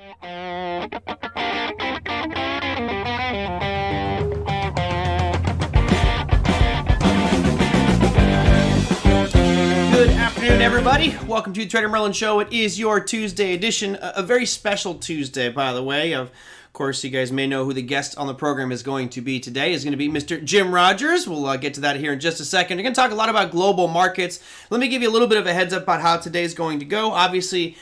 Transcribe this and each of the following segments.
Good afternoon, everybody. Welcome to the TraderMerlin Show. It is your Tuesday edition, a very special Tuesday, by the way. Of course, you guys may know who the guest on the program is going to be today. Is going to be Mr. Jim Rogers. We'll get to that here in just a second. We're going to talk a lot about global markets. Let me give you a little bit of a heads up about how today's going to go. Obviously,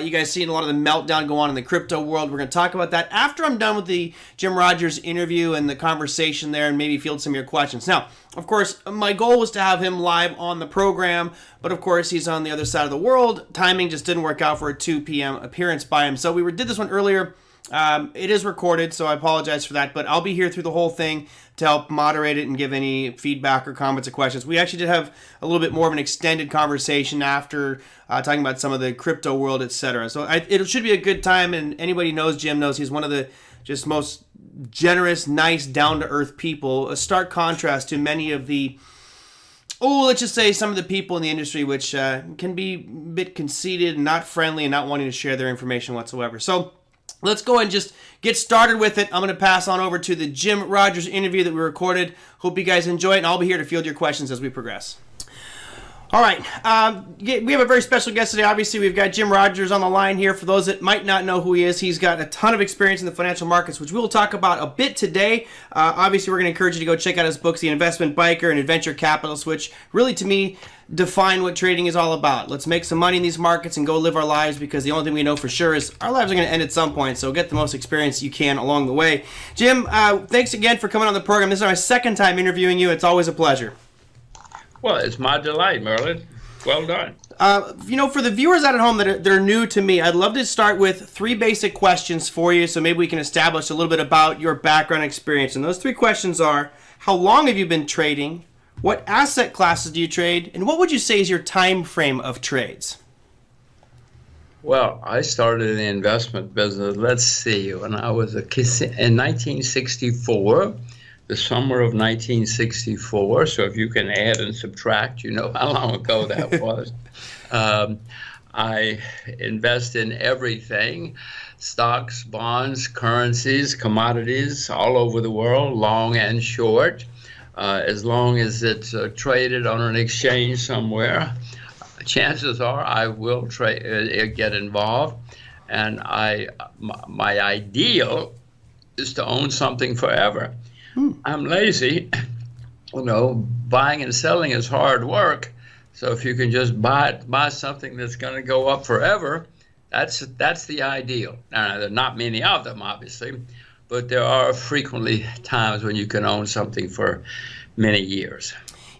you guys seen a lot of the meltdown go on in the crypto world. We're going to talk about that after I'm done with the Jim Rogers interview and the conversation there and maybe field some of your questions. Now, of course, my goal was to have him live on the program, but of course, he's on the other side of the world. Timing just didn't work out for a 2 p.m. appearance by him. So we did this one earlier. It is recorded, so I apologize for that, but I'll be here through the whole thing to help moderate it and give any feedback or comments or questions. We actually did have a little bit more of an extended conversation after talking about some of the crypto world, etc. So it should be a good time, and anybody knows Jim knows he's one of the just most generous, nice, down-to-earth people, a stark contrast to many of the let's just say some of the people in the industry which can be a bit conceited, not friendly, and not wanting to share their information whatsoever. So let's go and just get started with it. I'm going to pass on over to the Jim Rogers interview that we recorded. Hope you guys enjoy it, and I'll be here to field your questions as we progress. All right. We have a very special guest today. Obviously, we've got Jim Rogers on the line here. For those that might not know who he is, he's got a ton of experience in the financial markets, which we'll talk about a bit today. Obviously, we're going to encourage you to go check out his books, The Investment Biker and Adventure Capitalist, which really, to me, define what trading is all about. Let's make some money in these markets and go live our lives, because the only thing we know for sure is our lives are going to end at some point, so get the most experience you can along the way. Jim, thanks again for coming on the program. This is my second time interviewing you. It's always a pleasure. Well, it's my delight, Merlin. Well done. For the viewers out at home that are new to me, I'd love to start with 3 basic questions for you, so maybe we can establish a little bit about your background experience. And those 3 questions are, how long have you been trading? What asset classes do you trade? And what would you say is your time frame of trades? Well, I started in the investment business, let's see, when I was in 1964. The summer of 1964, so if you can add and subtract, you know how long ago that was. I invest in everything, stocks, bonds, currencies, commodities, all over the world, long and short. As long as it's traded on an exchange somewhere, chances are I will get involved. And my ideal is to own something forever. I'm lazy. Buying and selling is hard work. So if you can just buy something that's going to go up forever, that's the ideal. Now, there are not many of them, obviously, but there are frequently times when you can own something for many years.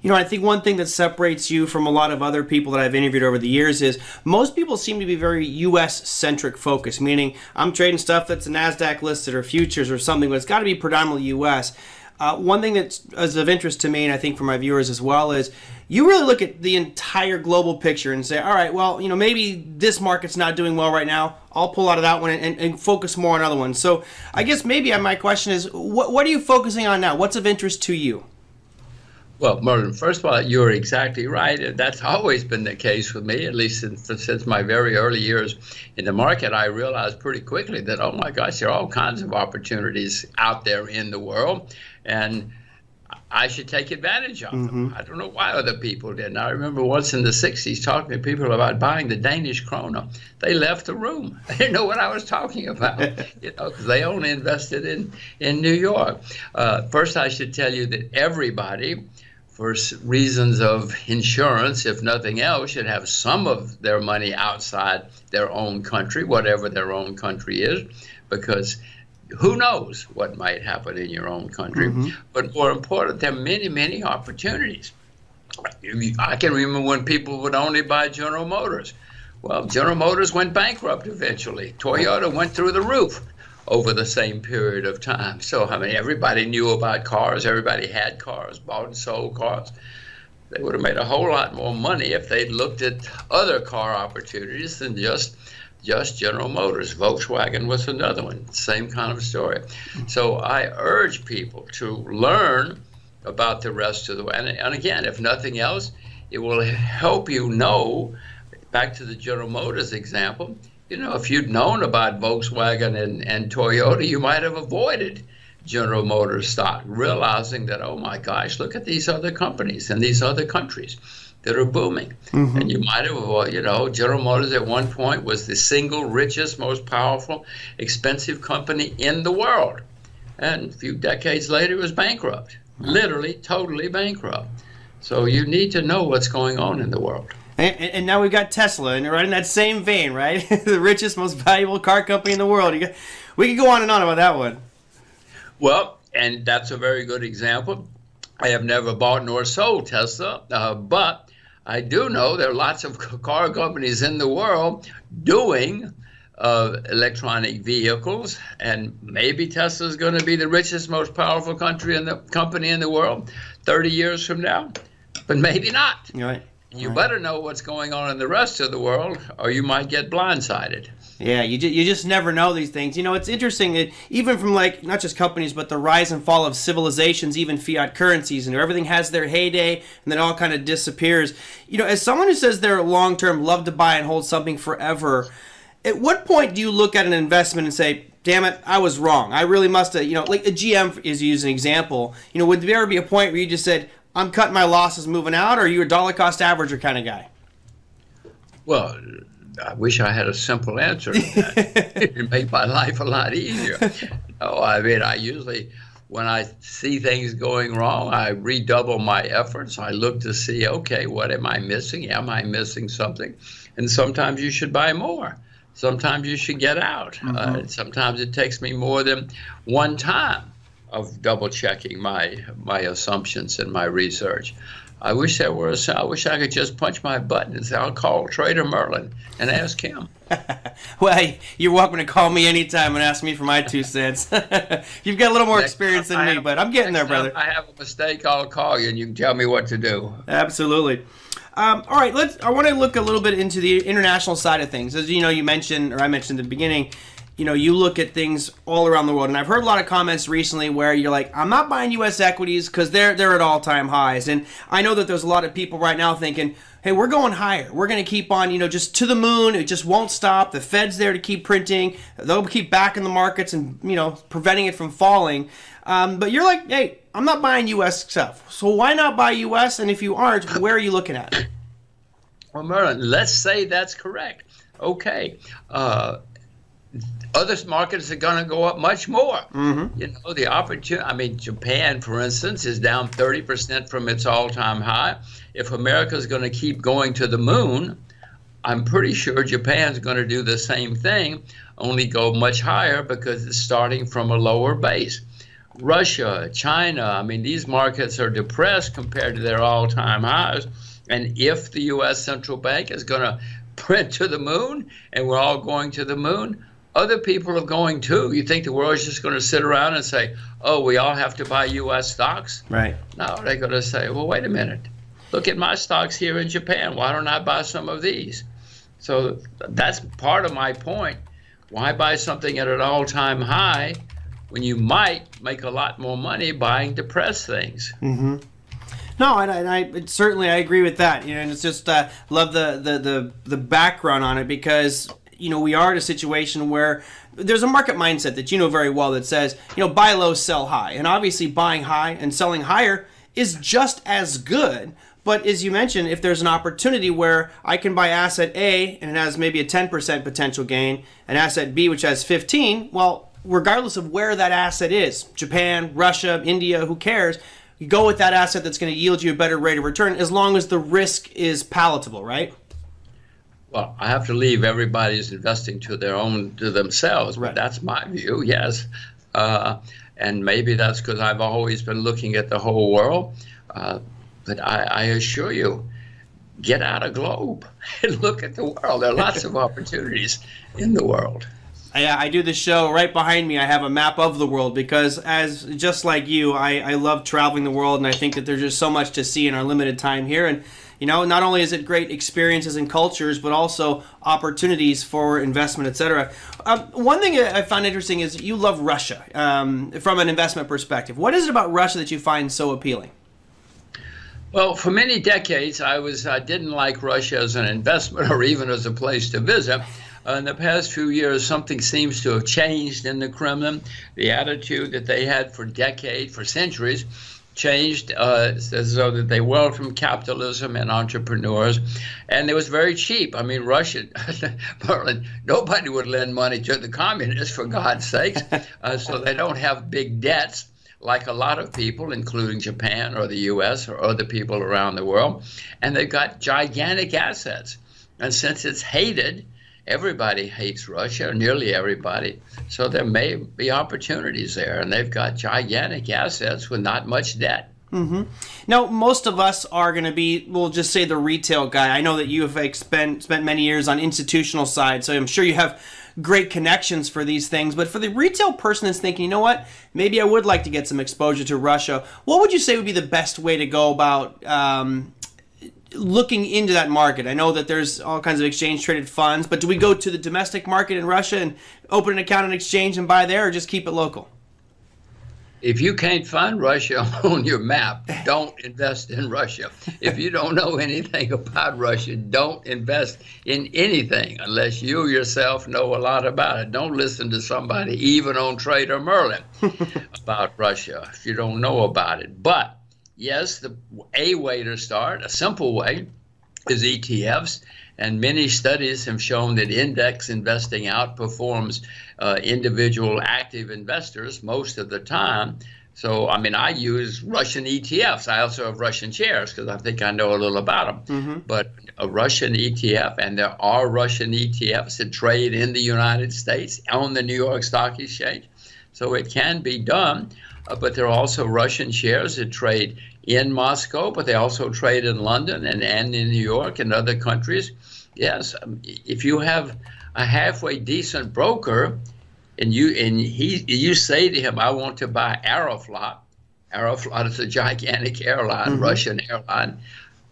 I think one thing that separates you from a lot of other people that I've interviewed over the years is most people seem to be very U.S.-centric focused, meaning I'm trading stuff that's NASDAQ listed or futures or something, but it's got to be predominantly U.S. One thing that is of interest to me, and I think for my viewers as well, is you really look at the entire global picture and say, all right, well, maybe this market's not doing well right now. I'll pull out of that one and focus more on other ones. So I guess maybe my question is, what are you focusing on now? What's of interest to you? Well, Merlin, first of all, you're exactly right. And that's always been the case with me, at least since my very early years in the market. I realized pretty quickly that, oh my gosh, there are all kinds of opportunities out there in the world, and I should take advantage of them. I don't know why other people didn't. I remember once in the 60s talking to people about buying the Danish krone. They left the room. They didn't know what I was talking about, because they only invested in New York. First, I should tell you that everybody, for reasons of insurance, if nothing else, should have some of their money outside their own country, whatever their own country is, because who knows what might happen in your own country. But more important, there are many, many opportunities. I can remember when people would only buy General Motors. Well, General Motors went bankrupt eventually. Toyota went through the roof over the same period of time. So, everybody knew about cars. Everybody had cars, bought and sold cars. They would have made a whole lot more money if they'd looked at other car opportunities than just General Motors. Volkswagen was another one, same kind of story. So I urge people to learn about the rest of the way. And again, if nothing else, it will help you know, back to the General Motors example, if you'd known about Volkswagen and Toyota, you might have avoided General Motors stock, realizing that, oh my gosh, look at these other companies in these other countries that are booming. And you might have, General Motors at one point was the single richest, most powerful, expensive company in the world. And a few decades later, it was bankrupt, literally, totally bankrupt. So you need to know what's going on in the world. And now we've got Tesla, and right in that same vein, right? The richest, most valuable car company in the world. We could go on and on about that one. Well, and that's a very good example. I have never bought nor sold Tesla, but I do know there are lots of car companies in the world doing electronic vehicles, and maybe Tesla is going to be the richest, most powerful company in the world 30 years from now, but maybe not. Right. You better know what's going on in the rest of the world, or you might get blindsided. Yeah, you just never know these things. It's interesting that even from not just companies, but the rise and fall of civilizations, even fiat currencies, and everything has their heyday and then all kind of disappears. As someone who says they're long-term, love to buy and hold something forever, at what point do you look at an investment and say, damn it, I was wrong. I really must have, like a GM is used an example. Would there ever be a point where you just said, I'm cutting my losses moving out, or are you a dollar cost averager kind of guy? Well, I wish I had a simple answer to that. It'd make my life a lot easier. No, I usually, when I see things going wrong, I redouble my efforts. I look to see, okay, what am I missing? Am I missing something? And sometimes you should buy more. Sometimes you should get out. Sometimes it takes me more than one time of double checking my assumptions and my research. I wish I could just punch my button and say, I'll call TraderMerlin and ask him. Well, you're welcome to call me anytime and ask me for my 2 cents. You've got a little more experience than me, but I'm getting there, brother. If I have a mistake, I'll call you and you can tell me what to do. Absolutely. All right, I want to look a little bit into the international side of things. As you mentioned, or I mentioned at the beginning, you look at things all around the world, and I've heard a lot of comments recently where you're like, I'm not buying U.S. equities because they're at all-time highs, and I know that there's a lot of people right now thinking, hey, we're going higher. We're going to keep on, just to the moon. It just won't stop. The Fed's there to keep printing. They'll keep backing the markets and, preventing it from falling. But you're like, hey, I'm not buying U.S. stuff. So why not buy U.S.? And if you aren't, where are you looking at? Well, Merlin, let's say that's correct. Okay. Other markets are going to go up much more. The opportunity, Japan, for instance, is down 30% from its all-time high. If America is going to keep going to the moon, I'm pretty sure Japan's going to do the same thing, only go much higher because it's starting from a lower base. Russia, China, these markets are depressed compared to their all-time highs. And if the U.S. Central Bank is going to print to the moon and we're all going to the moon, other people are going too. You think the world is just going to sit around and say, oh, we all have to buy U.S. stocks? Right. No, they're going to say, well, wait a minute. Look at my stocks here in Japan. Why don't I buy some of these? So that's part of my point. Why buy something at an all-time high when you might make a lot more money buying depressed things? No, and I certainly I agree with that. And it's just love the background on it because we are in a situation where there's a market mindset that you know very well that says, buy low, sell high. And obviously buying high and selling higher is just as good. But as you mentioned, if there's an opportunity where I can buy asset A and it has maybe a 10% potential gain, and asset B which has 15, well, regardless of where that asset is, Japan, Russia, India, who cares, you go with that asset that's going to yield you a better rate of return as long as the risk is palatable, right? Well, I have to leave everybody's investing to themselves, but that's my view, yes. And maybe that's because I've always been looking at the whole world. But I assure you, get out of globe and look at the world. There are lots of opportunities in the world. I do the show right behind me. I have a map of the world because, just like you, I love traveling the world, and I think that there's just so much to see in our limited time here. And not only is it great experiences and cultures, but also opportunities for investment, etc. One thing I found interesting is you love Russia from an investment perspective. What is it about Russia that you find so appealing? Well, for many decades, I didn't like Russia as an investment or even as a place to visit. In the past few years, something seems to have changed in the Kremlin. The attitude that they had for decades, for centuries, changed so that they welcomed capitalism and entrepreneurs, and it was very cheap. I mean, Russia, Merlin, nobody would lend money to the communists, for God's sakes, so they don't have big debts like a lot of people, including Japan or the U.S. or other people around the world, and they've got gigantic assets. And since it's hated, everybody hates Russia, nearly everybody, so there may be opportunities there, and they've got gigantic assets with not much debt. Mm-hmm. Now, most of us are going to be, we'll just say, the retail guy. I know that you have spent many years on institutional side, so I'm sure you have great connections for these things. But for the retail person that's thinking, you know what, maybe I would like to get some exposure to Russia, what would you say would be the best way to go about looking into that market? I know that there's all kinds of exchange-traded funds, but do we go to the domestic market in Russia and open an account on exchange and buy there, or just keep it local? If you can't find Russia on your map, don't invest in Russia. If you don't know anything about Russia, don't invest in anything unless you yourself know a lot about it. Don't listen to somebody, even on TraderMerlin, about Russia if you don't know about it. But yes, a way to start, a simple way, is ETFs. And many studies have shown that index investing outperforms individual active investors most of the time. So, I mean, I use Russian ETFs. I also have Russian shares because I think I know a little about them. Mm-hmm. But a Russian ETF, and there are Russian ETFs that trade in the United States on the New York Stock Exchange. So it can be done. But there are also Russian shares that trade in Moscow, but they also trade in London and in New York and other countries. Yes, if you have a halfway decent broker and you say to him, I want to buy Aeroflot. Aeroflot is a gigantic airline, mm-hmm. Russian airline.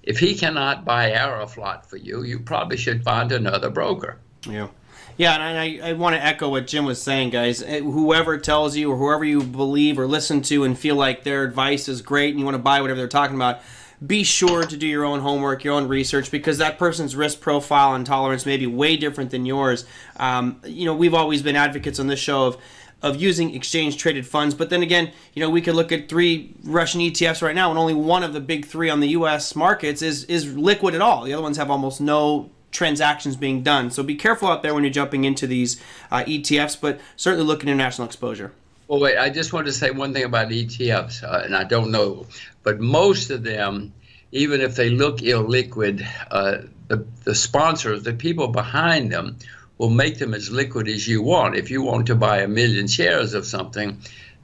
If he cannot buy Aeroflot for you, you probably should find another broker. Yeah. Yeah, and I want to echo what Jim was saying, guys. Whoever tells you or whoever you believe or listen to and feel like their advice is great and you want to buy whatever they're talking about, be sure to do your own homework, your own research, because that person's risk profile and tolerance may be way different than yours. We've always been advocates on this show of using exchange-traded funds, but then again, we could look at 3 Russian ETFs right now, and only one of the big 3 on the U.S. markets is liquid at all. The other ones have almost no transactions being done. So be careful out there when you're jumping into these ETFs, but certainly look at international exposure. Well, wait, I just want to say one thing about ETFs, and I don't know, but most of them, even if they look illiquid, the sponsors, the people behind them, will make them as liquid as you want. If you want to buy 1 million shares of something,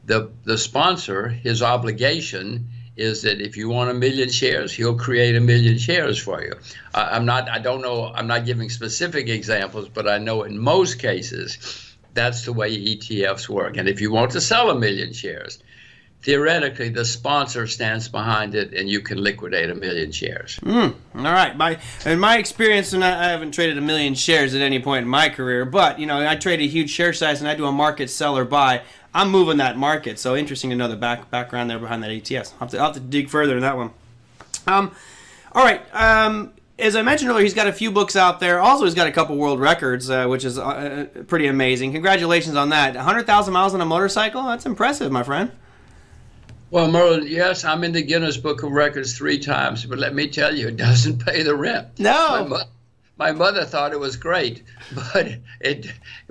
the sponsor, his obligation is that if you want 1 million shares, he'll create 1 million shares for you. I'm not giving specific examples, but I know in most cases, that's the way ETFs work. And if you want to sell 1 million shares, theoretically, the sponsor stands behind it, and you can liquidate 1 million shares. All right. In my experience, and I haven't traded 1 million shares at any point in my career, but I trade a huge share size, and I do a market sell or buy. I'm moving that market, so interesting to know the background there behind that ETFs. I'll have to dig further in that one. All right. As I mentioned earlier, he's got a few books out there. Also, he's got a couple world records, which is pretty amazing. Congratulations on that. 100,000 miles on a motorcycle? That's impressive, my friend. Well, Merlin, yes, I'm in the Guinness Book of Records 3 times, but let me tell you, it doesn't pay the rent. No. My mother thought it was great, but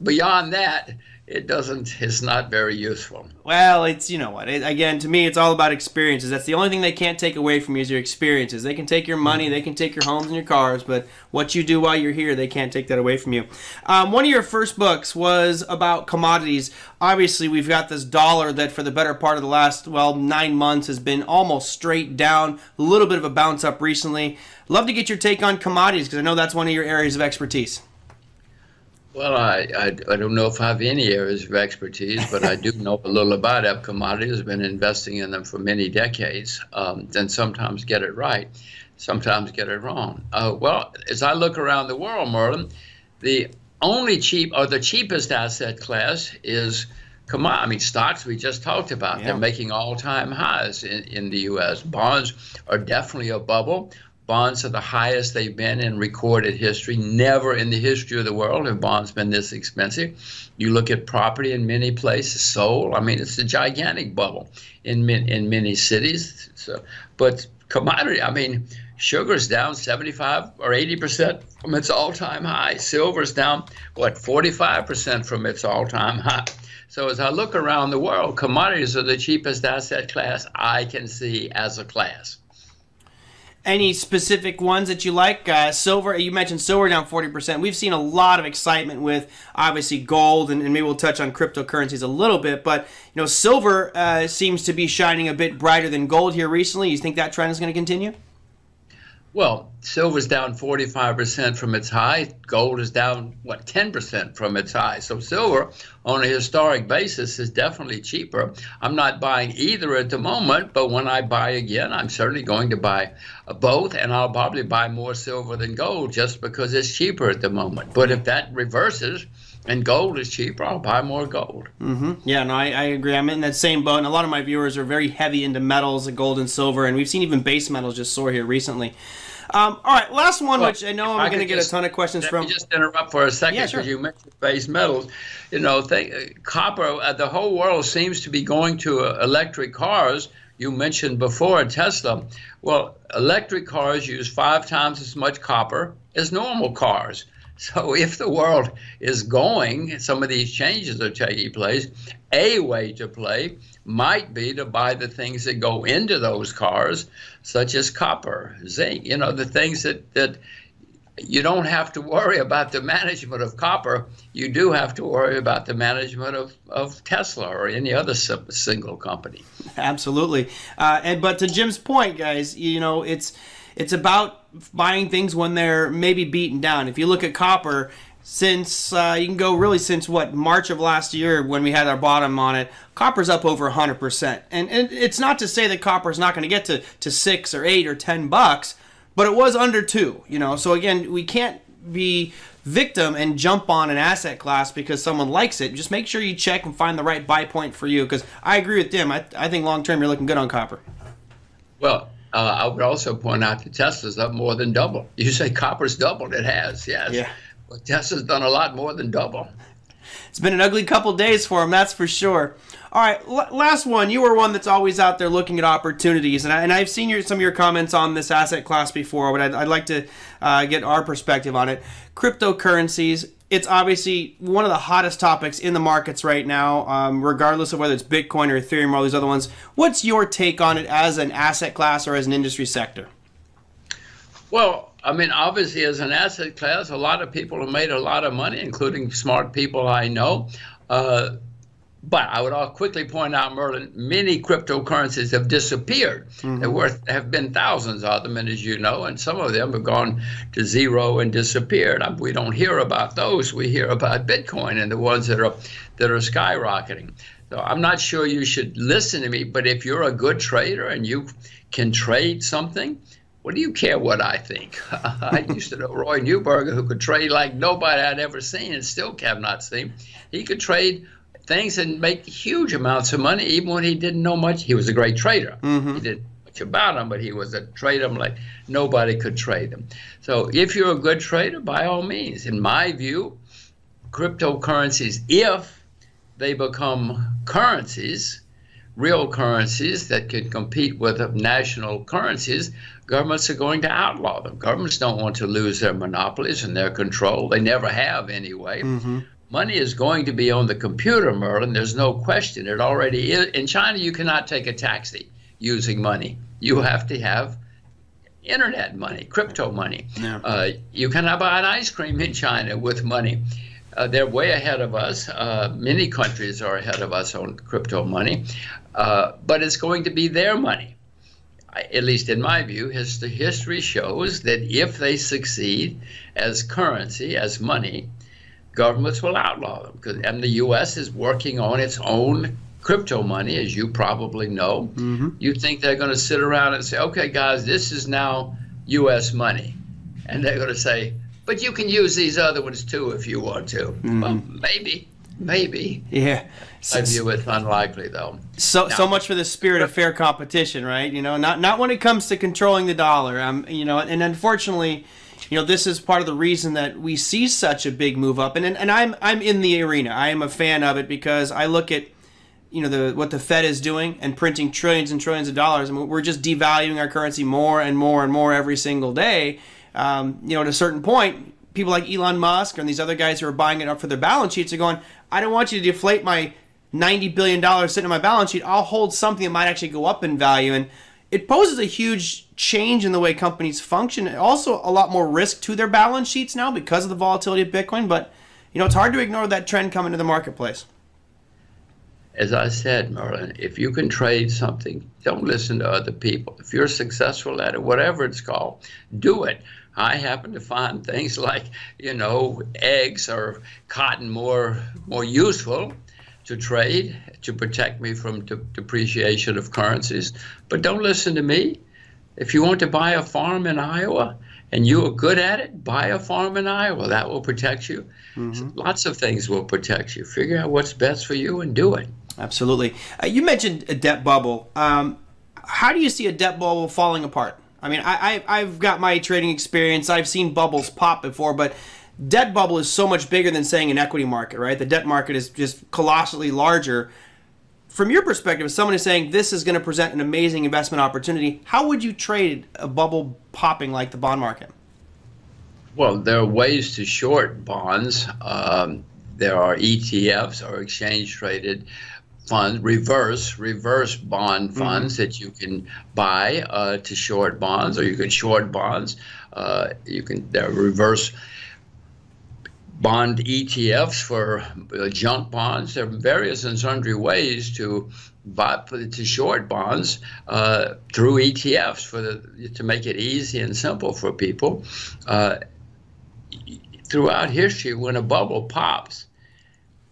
beyond that, it's not very useful. Well, it's, again, to me, it's all about experiences. That's the only thing they can't take away from you is your experiences. They can take your money, they can take your homes and your cars, but what you do while you're here, they can't take that away from you. One of your first books was about commodities. Obviously, we've got this dollar that for the better part of the last, 9 months has been almost straight down, a little bit of a bounce up recently. Love to get your take on commodities because I know that's one of your areas of expertise. Well, I don't know if I have any areas of expertise, but I do know a little about commodities. I've been investing in them for many decades, and sometimes get it right, sometimes get it wrong. Well, as I look around the world, Merlin, the cheapest asset class is I mean, stocks we just talked about, they're making all-time highs in the U.S. Bonds are definitely a bubble. Bonds are the highest they've been in recorded history. Never in the history of the world have bonds been this expensive. You look at property in many places, Seoul, I mean, it's a gigantic bubble in many cities. So, but commodity, I mean, sugar's down 75 or 80% from its all-time high. Silver's down, 45% from its all-time high. So as I look around the world, commodities are the cheapest asset class I can see as a class. Any specific ones that you like? Silver, you mentioned silver down 40%. We've seen a lot of excitement with, obviously, gold, and maybe we'll touch on cryptocurrencies a little bit. But, silver seems to be shining a bit brighter than gold here recently. You think that trend is going to continue? Well, silver's down 45% from its high. Gold is down, 10% from its high. So silver, on a historic basis, is definitely cheaper. I'm not buying either at the moment, but when I buy again, I'm certainly going to buy both, and I'll probably buy more silver than gold just because it's cheaper at the moment. But if that reverses and gold is cheaper, I'll buy more gold. Mm-hmm. Yeah, no, I agree. I'm in that same boat, and a lot of my viewers are very heavy into metals, like gold and silver, and we've seen even base metals just soar here recently. All right, last one, which I know I'm going to get a ton of questions from. Let me just interrupt for a second, because you mentioned base metals. Copper, the whole world seems to be going to electric cars. You mentioned before Tesla. Well, electric cars use 5 times as much copper as normal cars. So if the world is going, some of these changes are taking place, a way to play might be to buy the things that go into those cars, such as copper, zinc, the things that you don't have to worry about the management of copper. You do have to worry about the management of Tesla or any other single company. Absolutely. But to Jim's point, guys, it's about buying things when they're maybe beaten down. If you look at copper, since you can go really since March of last year when we had our bottom on it, copper's up over 100%. And it's not to say that copper is not going to get to $6 or $8 or $10, but it was under 2. So again, we can't be victim and jump on an asset class because someone likes it. Just make sure you check and find the right buy point for you, because I agree with Tim. I think long term you're looking good on copper. Well, I would also point out that Tesla's up more than double. You say copper's doubled. It has, yes. Yeah. But Tesla's done a lot more than double. It's been an ugly couple days for him, that's for sure. All right, last one. You were one that's always out there looking at opportunities, and I've seen some of your comments on this asset class before, but I'd like to get our perspective on it. Cryptocurrencies. It's obviously one of the hottest topics in the markets right now, regardless of whether it's Bitcoin or Ethereum or all these other ones. What's your take on it as an asset class or as an industry sector? Well, I mean, obviously, as an asset class, a lot of people have made a lot of money, including smart people I know. But I would quickly point out, Merlin, many cryptocurrencies have disappeared. Mm-hmm. There have been thousands of them, and as you know, and some of them have gone to zero and disappeared. We don't hear about those. We hear about Bitcoin and the ones that are skyrocketing. So I'm not sure you should listen to me, but if you're a good trader and you can trade something, what do you care what I think? I used to know Roy Newberger, who could trade like nobody I'd ever seen and still have not seen. He could trade things and make huge amounts of money, even when he didn't know much. He was a great trader. Mm-hmm. He didn't know much about them, but he was a trader like nobody could trade them. So if you're a good trader, by all means, in my view, cryptocurrencies, if they become currencies, real currencies that can compete with national currencies, governments are going to outlaw them. Governments don't want to lose their monopolies and their control. They never have anyway. Mm-hmm. Money is going to be on the computer, Merlin. There's no question. It already is. In China, you cannot take a taxi using money. You have to have internet money, crypto money. Yeah. You cannot buy an ice cream in China with money. They're way ahead of us. Many countries are ahead of us on crypto money. But it's going to be their money. At least in my view, history shows that if they succeed as currency, as money, governments will outlaw them. And the U.S. is working on its own crypto money, as you probably know. Mm-hmm. You think they're going to sit around and say, okay, guys, this is now U.S. money. And they're going to say, but you can use these other ones too if you want to. Mm-hmm. Well, maybe. Maybe. Yeah. I view it unlikely, though. So much for the spirit of fair competition, right? Not when it comes to controlling the dollar. And unfortunately, this is part of the reason that we see such a big move up. And I'm in the arena. I am a fan of it because I look at what the Fed is doing and printing trillions and trillions of dollars. I mean, we're just devaluing our currency more and more and more every single day. At a certain point, people like Elon Musk and these other guys who are buying it up for their balance sheets are going, I don't want you to deflate my $90 billion sitting on my balance sheet. I'll hold something that might actually go up in value. And it poses a huge change in the way companies function. Also, a lot more risk to their balance sheets now because of the volatility of Bitcoin. But, it's hard to ignore that trend coming to the marketplace. As I said, Merlin, if you can trade something, don't listen to other people. If you're successful at it, whatever it's called, do it. I happen to find things like, eggs or cotton more useful to trade to protect me from depreciation of currencies. But don't listen to me. If you want to buy a farm in Iowa and you are good at it, buy a farm in Iowa. That will protect you. Mm-hmm. Lots of things will protect you. Figure out what's best for you and do it. Absolutely. You mentioned a debt bubble. How do you see a debt bubble falling apart? I mean, I've got my trading experience. I've seen bubbles pop before, but debt bubble is so much bigger than saying an equity market, right? The debt market is just colossally larger. From your perspective, as someone is saying this is going to present an amazing investment opportunity, how would you trade a bubble popping like the bond market? Well, there are ways to short bonds. There are ETFs or exchange traded funds, reverse bond funds that you can buy to short bonds, or you can short bonds. There are reverse bond ETFs for junk bonds. There are various and sundry ways to short bonds through ETFs to make it easy and simple for people. Throughout history, when a bubble pops,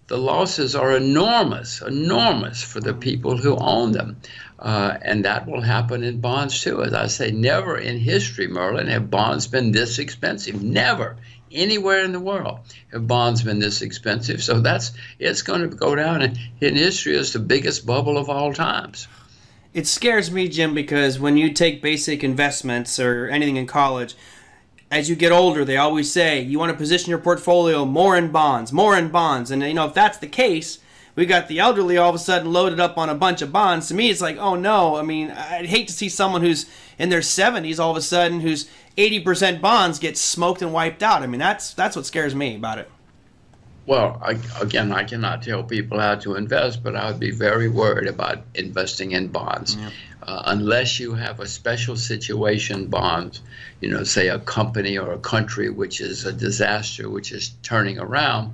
the losses are enormous for the people who own them. And that will happen in bonds too. As I say, never in history, Merlin, have bonds been this expensive. Never. Anywhere in the world have bonds been this expensive. So it's going to go down in history as the biggest bubble of all times. It scares me, Jim, because when you take basic investments or anything in college, as you get older, they always say you want to position your portfolio more in bonds. And, if that's the case, we got the elderly all of a sudden loaded up on a bunch of bonds. To me, it's like, oh, no. I mean, I'd hate to see someone who's in their 70s all of a sudden who's 80% bonds get smoked and wiped out. I mean, that's what scares me about it. Well, I cannot tell people how to invest, but I would be very worried about investing in bonds. Yeah. Unless you have a special situation bond, say a company or a country which is a disaster, which is turning around.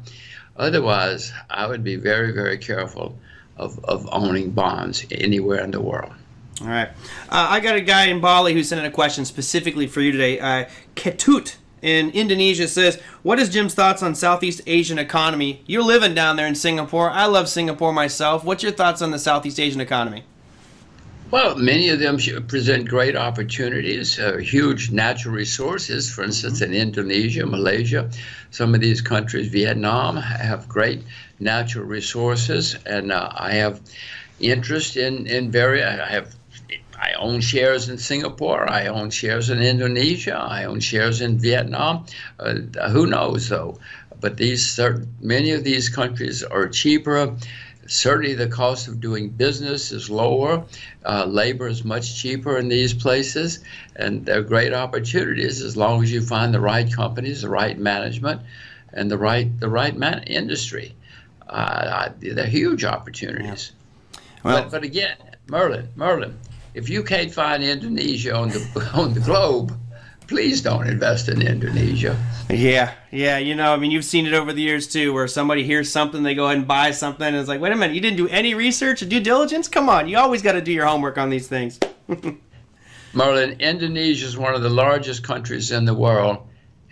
Otherwise, I would be very, very careful of owning bonds anywhere in the world. All right. I got a guy in Bali who sent in a question specifically for you today. Ketut in Indonesia says, what is Jim's thoughts on Southeast Asian economy? You're living down there in Singapore. I love Singapore myself. What's your thoughts on the Southeast Asian economy? Well, many of them present great opportunities, huge natural resources. For instance, in Indonesia, Malaysia, some of these countries, Vietnam, have great natural resources. And I have interest in various. I own shares in Singapore. I own shares in Indonesia. I own shares in Vietnam. Who knows, though? But many of these countries are cheaper. Certainly the cost of doing business is lower. Labor is much cheaper in these places. And they're great opportunities as long as you find the right companies, the right management, and the right industry. They're huge opportunities. Yeah. Well, but again, Merlin, if you can't find Indonesia on the globe, please don't invest in Indonesia. Yeah. You've seen it over the years too, where somebody hears something, they go ahead and buy something, and it's like, wait a minute, you didn't do any research or due diligence? Come on, you always got to do your homework on these things. Merlin, Indonesia is one of the largest countries in the world,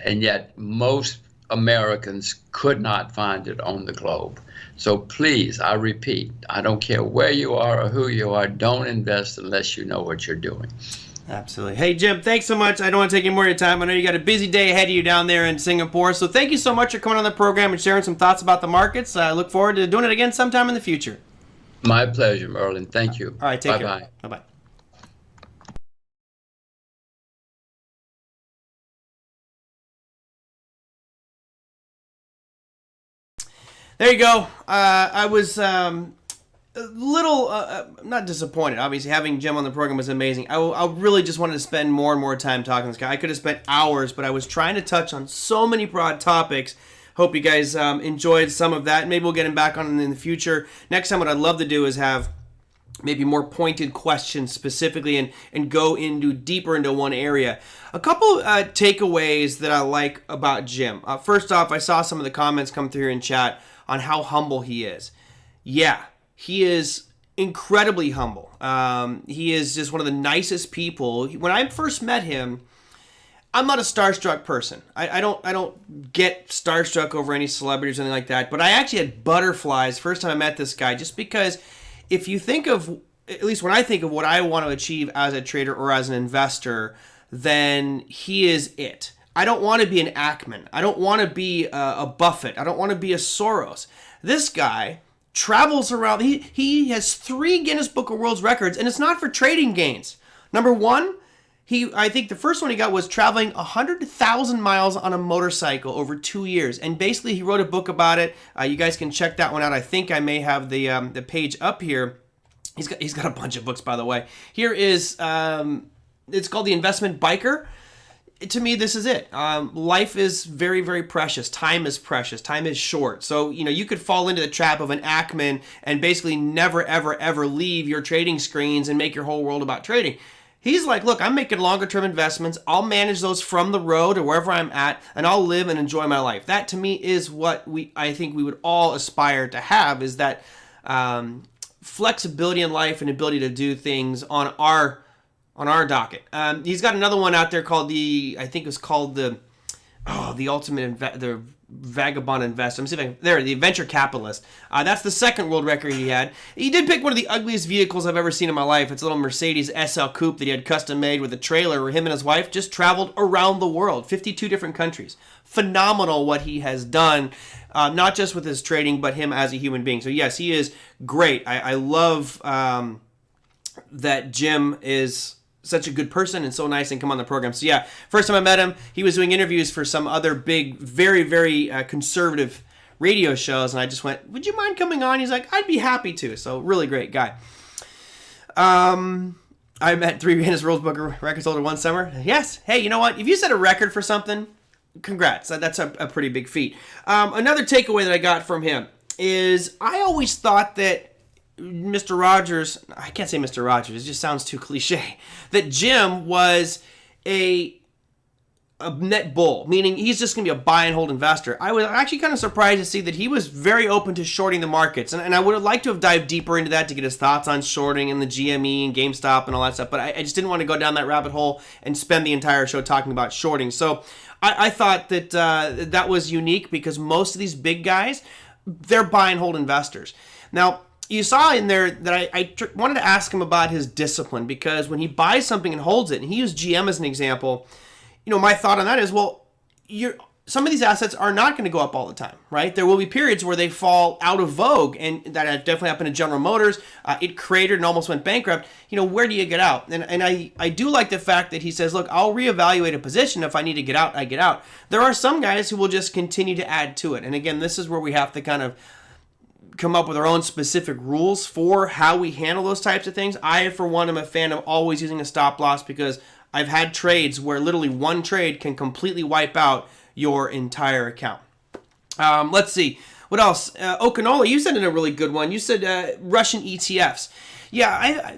and yet most Americans could not find it on the globe. So please, I repeat, I don't care where you are or who you are, don't invest unless you know what you're doing. Absolutely. Hey, Jim, thanks so much. I don't want to take any more of your time. I know you got a busy day ahead of you down there in Singapore. So thank you so much for coming on the program and sharing some thoughts about the markets. I look forward to doing it again sometime in the future. My pleasure, Merlin. Thank you. All right, take care. Bye-bye. Bye-bye. There you go. I was a little not disappointed. Obviously, having Jim on the program was amazing. I really just wanted to spend more and more time talking to this guy. I could have spent hours, but I was trying to touch on so many broad topics. Hope you guys enjoyed some of that. Maybe we'll get him back on in the future. Next time, what I'd love to do is have maybe more pointed questions specifically and go deeper into one area. A couple takeaways that I like about Jim. First off, I saw some of the comments come through here in chat on how humble he is. Yeah, he is incredibly humble. He is just one of the nicest people. When I first met him, I'm not a starstruck person. I don't get starstruck over any celebrity or something like that. But I actually had butterflies first time I met this guy, just because if you think of, at least when I think of what I want to achieve as a trader or as an investor, then he is it. I don't want to be an Ackman. I don't want to be a Buffett. I don't want to be a Soros. This guy travels around. He has 3 Guinness Book of World Records, and it's not for trading gains. Number 1, I think the first one he got was traveling 100,000 miles on a motorcycle over 2 years. And basically, he wrote a book about it. You guys can check that one out. I think I may have the page up here. He's got a bunch of books, by the way. Here is, it's called The Investment Biker. To me, this is it. Life is very, very precious. Time is precious. Time is short. So, you could fall into the trap of an Ackman and basically never, ever, ever leave your trading screens and make your whole world about trading. He's like, look, I'm making longer term investments. I'll manage those from the road or wherever I'm at, and I'll live and enjoy my life. That to me is what I think we would all aspire to have, is that flexibility in life and ability to do things on our docket. He's got another one out there called the ultimate the vagabond investor. I'm seeing the venture capitalist. That's the second world record he had. He did pick one of the ugliest vehicles I've ever seen in my life. It's a little Mercedes SL Coupe that he had custom made with a trailer, where him and his wife just traveled around the world, 52 different countries. Phenomenal what he has done, not just with his trading, but him as a human being. So yes, he is great. I love that Jim is such a good person and so nice and come on the program. So yeah, first time I met him, he was doing interviews for some other big, very, very conservative radio shows, and I just went, would you mind coming on? He's like, I'd be happy to. So really great guy. I met 3 Guinness World Book of Records holder one summer. Yes. Hey, you know what? If you set a record for something, congrats. That's a pretty big feat. Another takeaway that I got from him is I always thought that Mr. Rogers, I can't say Mr. Rogers, it just sounds too cliche, that Jim was a net bull, meaning he's just going to be a buy and hold investor. I was actually kind of surprised to see that he was very open to shorting the markets, and I would have liked to have dived deeper into that to get his thoughts on shorting and the GME and GameStop and all that stuff, but I just didn't want to go down that rabbit hole and spend the entire show talking about shorting. So I thought that that was unique, because most of these big guys, they're buy and hold investors. Now, you saw in there that I wanted to ask him about his discipline, because when he buys something and holds it, and he used GM as an example, my thought on that is, well, some of these assets are not going to go up all the time, right? There will be periods where they fall out of vogue, and that definitely happened to General Motors. It cratered and almost went bankrupt. Where do you get out? And I do like the fact that he says, look, I'll reevaluate a position. If I need to get out, I get out. There are some guys who will just continue to add to it. And again, this is where we have to kind of come up with our own specific rules for how we handle those types of things. I, for one, am a fan of always using a stop loss, because I've had trades where literally one trade can completely wipe out your entire account. Let's see. What else? Okanola, you said in a really good one. You said Russian ETFs. Yeah,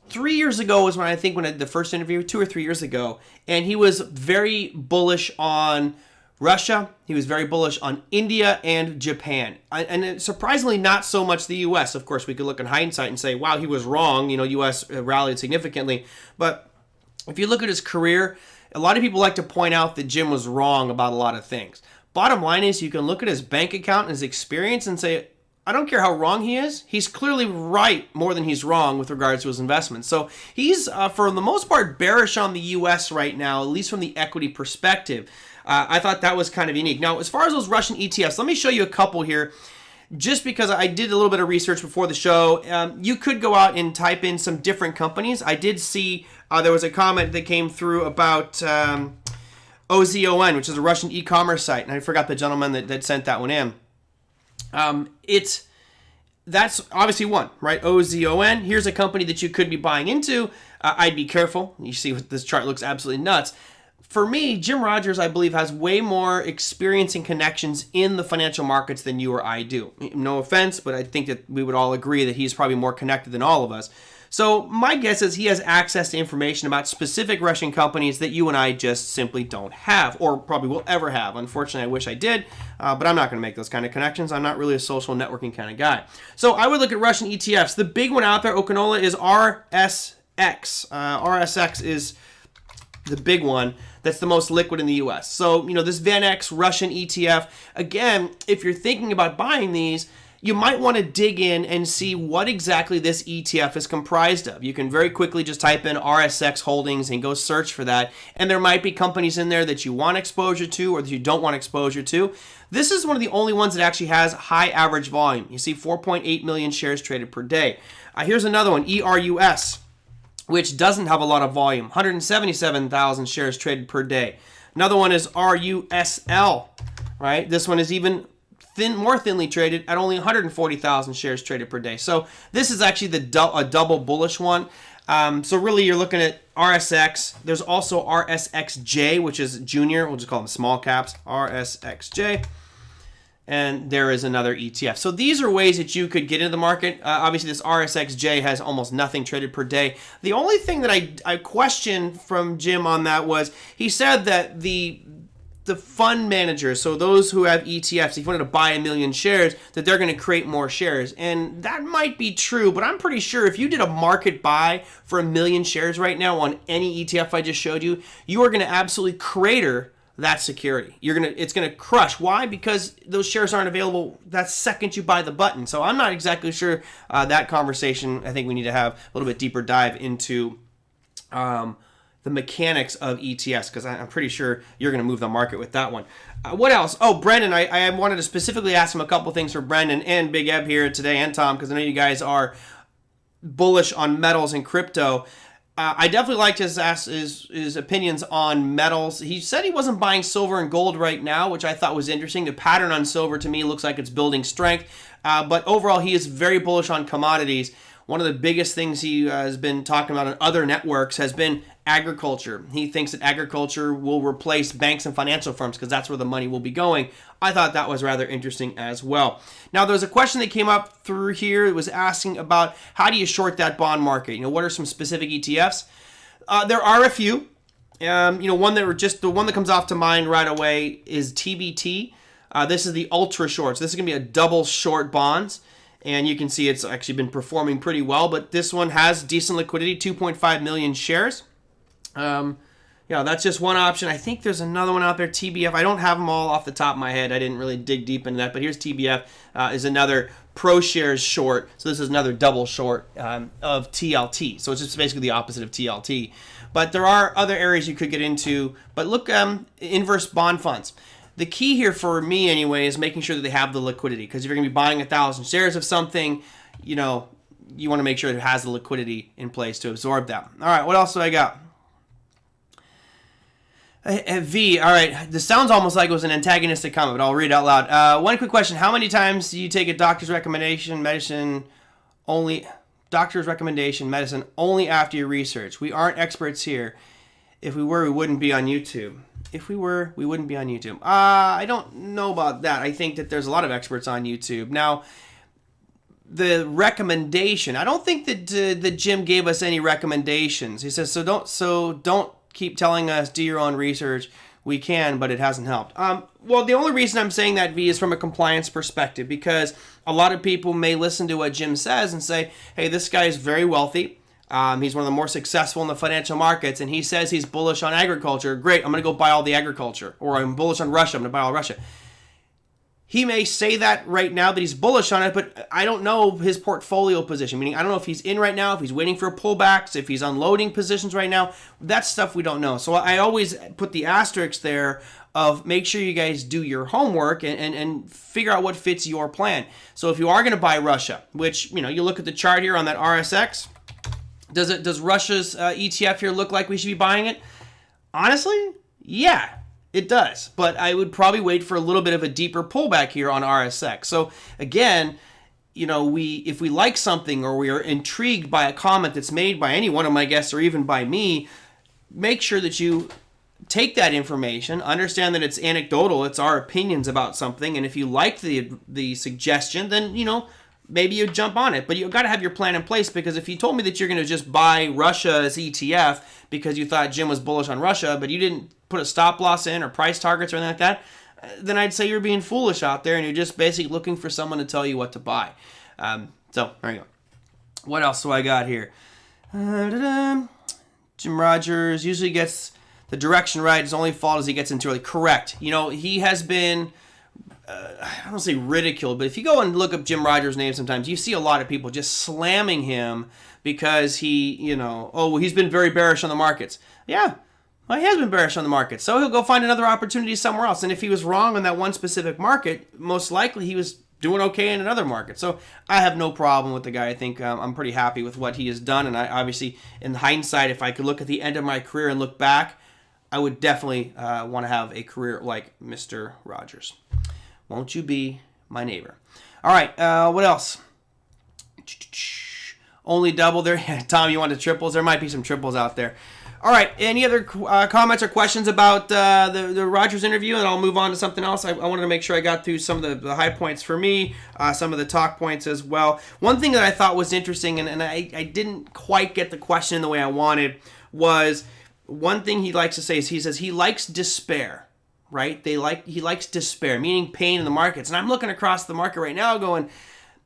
3 years ago was when I did the first interview, 2 or 3 years ago, and he was very bullish on Russia. He was very bullish on India and Japan. And surprisingly, not so much the U.S. Of course, we could look in hindsight and say, wow, he was wrong. U.S. rallied significantly. But if you look at his career, a lot of people like to point out that Jim was wrong about a lot of things. Bottom line is, you can look at his bank account and his experience and say, I don't care how wrong he is, he's clearly right more than he's wrong with regards to his investments. So he's, for the most part, bearish on the U.S. right now, at least from the equity perspective. I thought that was kind of unique. Now, as far as those Russian ETFs, let me show you a couple here. Just because I did a little bit of research before the show, you could go out and type in some different companies. I did see there was a comment that came through about OZON, which is a Russian e-commerce site, and I forgot the gentleman that sent that one in. That's obviously one, right? OZON. Here's a company that you could be buying into. I'd be careful. You see, this chart looks absolutely nuts. For me, Jim Rogers, I believe, has way more experience and connections in the financial markets than you or I do. No offense, but I think that we would all agree that he's probably more connected than all of us. So my guess is he has access to information about specific Russian companies that you and I just simply don't have, or probably will ever have. Unfortunately, I wish I did, but I'm not going to make those kind of connections. I'm not really a social networking kind of guy. So I would look at Russian ETFs. The big one out there, Okanola, is RSX. RSX is the big one that's the most liquid in the US. So, this VanEck Russian ETF, again, if you're thinking about buying these, you might want to dig in and see what exactly this ETF is comprised of. You can very quickly just type in RSX Holdings and go search for that. And there might be companies in there that you want exposure to or that you don't want exposure to. This is one of the only ones that actually has high average volume. You see 4.8 million shares traded per day. Here's another one, ERUS, which doesn't have a lot of volume, 177,000 shares traded per day. Another one is RUSL, right? This one is even more thinly traded at only 140,000 shares traded per day. So this is actually a double bullish one. So really you're looking at RSX. There's also RSXJ, which is junior. We'll just call them small caps, RSXJ. And there is another ETF. So these are ways that you could get into the market. Obviously, this RSXJ has almost nothing traded per day. The only thing that I questioned from Jim on that was he said that the fund managers, so those who have ETFs, if you wanted to buy 1 million shares, that they're going to create more shares. And that might be true, but I'm pretty sure if you did a market buy for 1 million shares right now on any ETF I just showed you, you are going to absolutely crater that security. It's gonna crush. Why? Because those shares aren't available that second you buy the button. So I'm not exactly sure that conversation. I think we need to have a little bit deeper dive into the mechanics of ETFs, because I'm pretty sure you're going to move the market with that one. What else? Oh, Brendan, I wanted to specifically ask him a couple things for Brendan and Big Eb here today, and Tom, because I know you guys are bullish on metals and crypto. I definitely liked his opinions on metals. He said he wasn't buying silver and gold right now, which I thought was interesting. The pattern on silver to me looks like it's building strength. But overall, he is very bullish on commodities. One of the biggest things he has been talking about on other networks has been agriculture. He thinks that agriculture will replace banks and financial firms because that's where the money will be going. I thought that was rather interesting as well. Now, there's a question that came up through here. It was asking about how do you short that bond market? What are some specific ETFs? There are a few. The one that comes off to mind right away is TBT. This is the ultra shorts. This is going to be a double short bonds. And you can see it's actually been performing pretty well. But this one has decent liquidity, 2.5 million shares. That's just one option. I think there's another one out there, TBF. I don't have them all off the top of my head. I didn't really dig deep into that. But here's TBF, is another pro shares short. So this is another double short of TLT. So it's just basically the opposite of TLT. But there are other areas you could get into. But look, inverse bond funds. The key here for me anyway is making sure that they have the liquidity. Because if you're going to be buying 1,000 shares of something, you want to make sure it has the liquidity in place to absorb that. All right, what else do I got? V, all right. This sounds almost like it was an antagonistic comment, but I'll read it out loud. One quick question. How many times do you take a doctor's recommendation medicine only after your research? We aren't experts here. If we were, we wouldn't be on YouTube. I don't know about that. I think that there's a lot of experts on YouTube. Now, the recommendation, I don't think that Jim gave us any recommendations. He says, so don't keep telling us do your own research. We can, but it hasn't helped. Well, the only reason I'm saying that, V, is from a compliance perspective, because a lot of people may listen to what Jim says and say, hey, this guy is very wealthy. He's one of the more successful in the financial markets, and he says he's bullish on agriculture. Great, I'm going to go buy all the agriculture. Or I'm bullish on Russia, I'm going to buy all Russia. he may say that right now that he's bullish on it, but I don't know his portfolio position. Meaning, I don't know if he's in right now, if he's waiting for pullbacks, if he's unloading positions right now. That's stuff we don't know. So I always put the asterisk there of make sure you guys do your homework and figure out what fits your plan. So if you are going to buy Russia, which, you look at the chart here on that RSX, does Russia's ETF here look like we should be buying it? Honestly, yeah. It does, but I would probably wait for a little bit of a deeper pullback here on RSX. So again, if we like something or we are intrigued by a comment that's made by any one of my guests or even by me, make sure that you take that information, understand that it's anecdotal, it's our opinions about something, and if you like the suggestion, then maybe you jump on it. But you've got to have your plan in place, because if you told me that you're going to just buy Russia's ETF because you thought Jim was bullish on Russia, but you didn't put a stop loss in or price targets or anything like that, then I'd say you're being foolish out there and you're just basically looking for someone to tell you what to buy. So there you go. What else do I got here? Jim Rogers usually gets the direction right. His only fault is he gets in too early. Correct. He has been, I don't say ridiculed, but if you go and look up Jim Rogers' name sometimes, you see a lot of people just slamming him because he's been very bearish on the markets. Yeah. Well, he has been bearish on the market, so he'll go find another opportunity somewhere else. And if he was wrong on that one specific market, most likely he was doing okay in another market. So I have no problem with the guy. I think I'm pretty happy with what he has done. And I obviously, in hindsight, if I could look at the end of my career and look back, I would definitely want to have a career like Mr. Rogers. Won't you be my neighbor? All right, what else? Only double there. Tom, you wanted triples? There might be some triples out there. All right, any other comments or questions about the Rogers interview? And I'll move on to something else. I wanted to make sure I got through some of the high points for me, some of the talk points as well. One thing that I thought was interesting, and I didn't quite get the question the way I wanted, was one thing he likes to say is he says he likes despair, right? He likes despair, meaning pain in the markets. And I'm looking across the market right now going,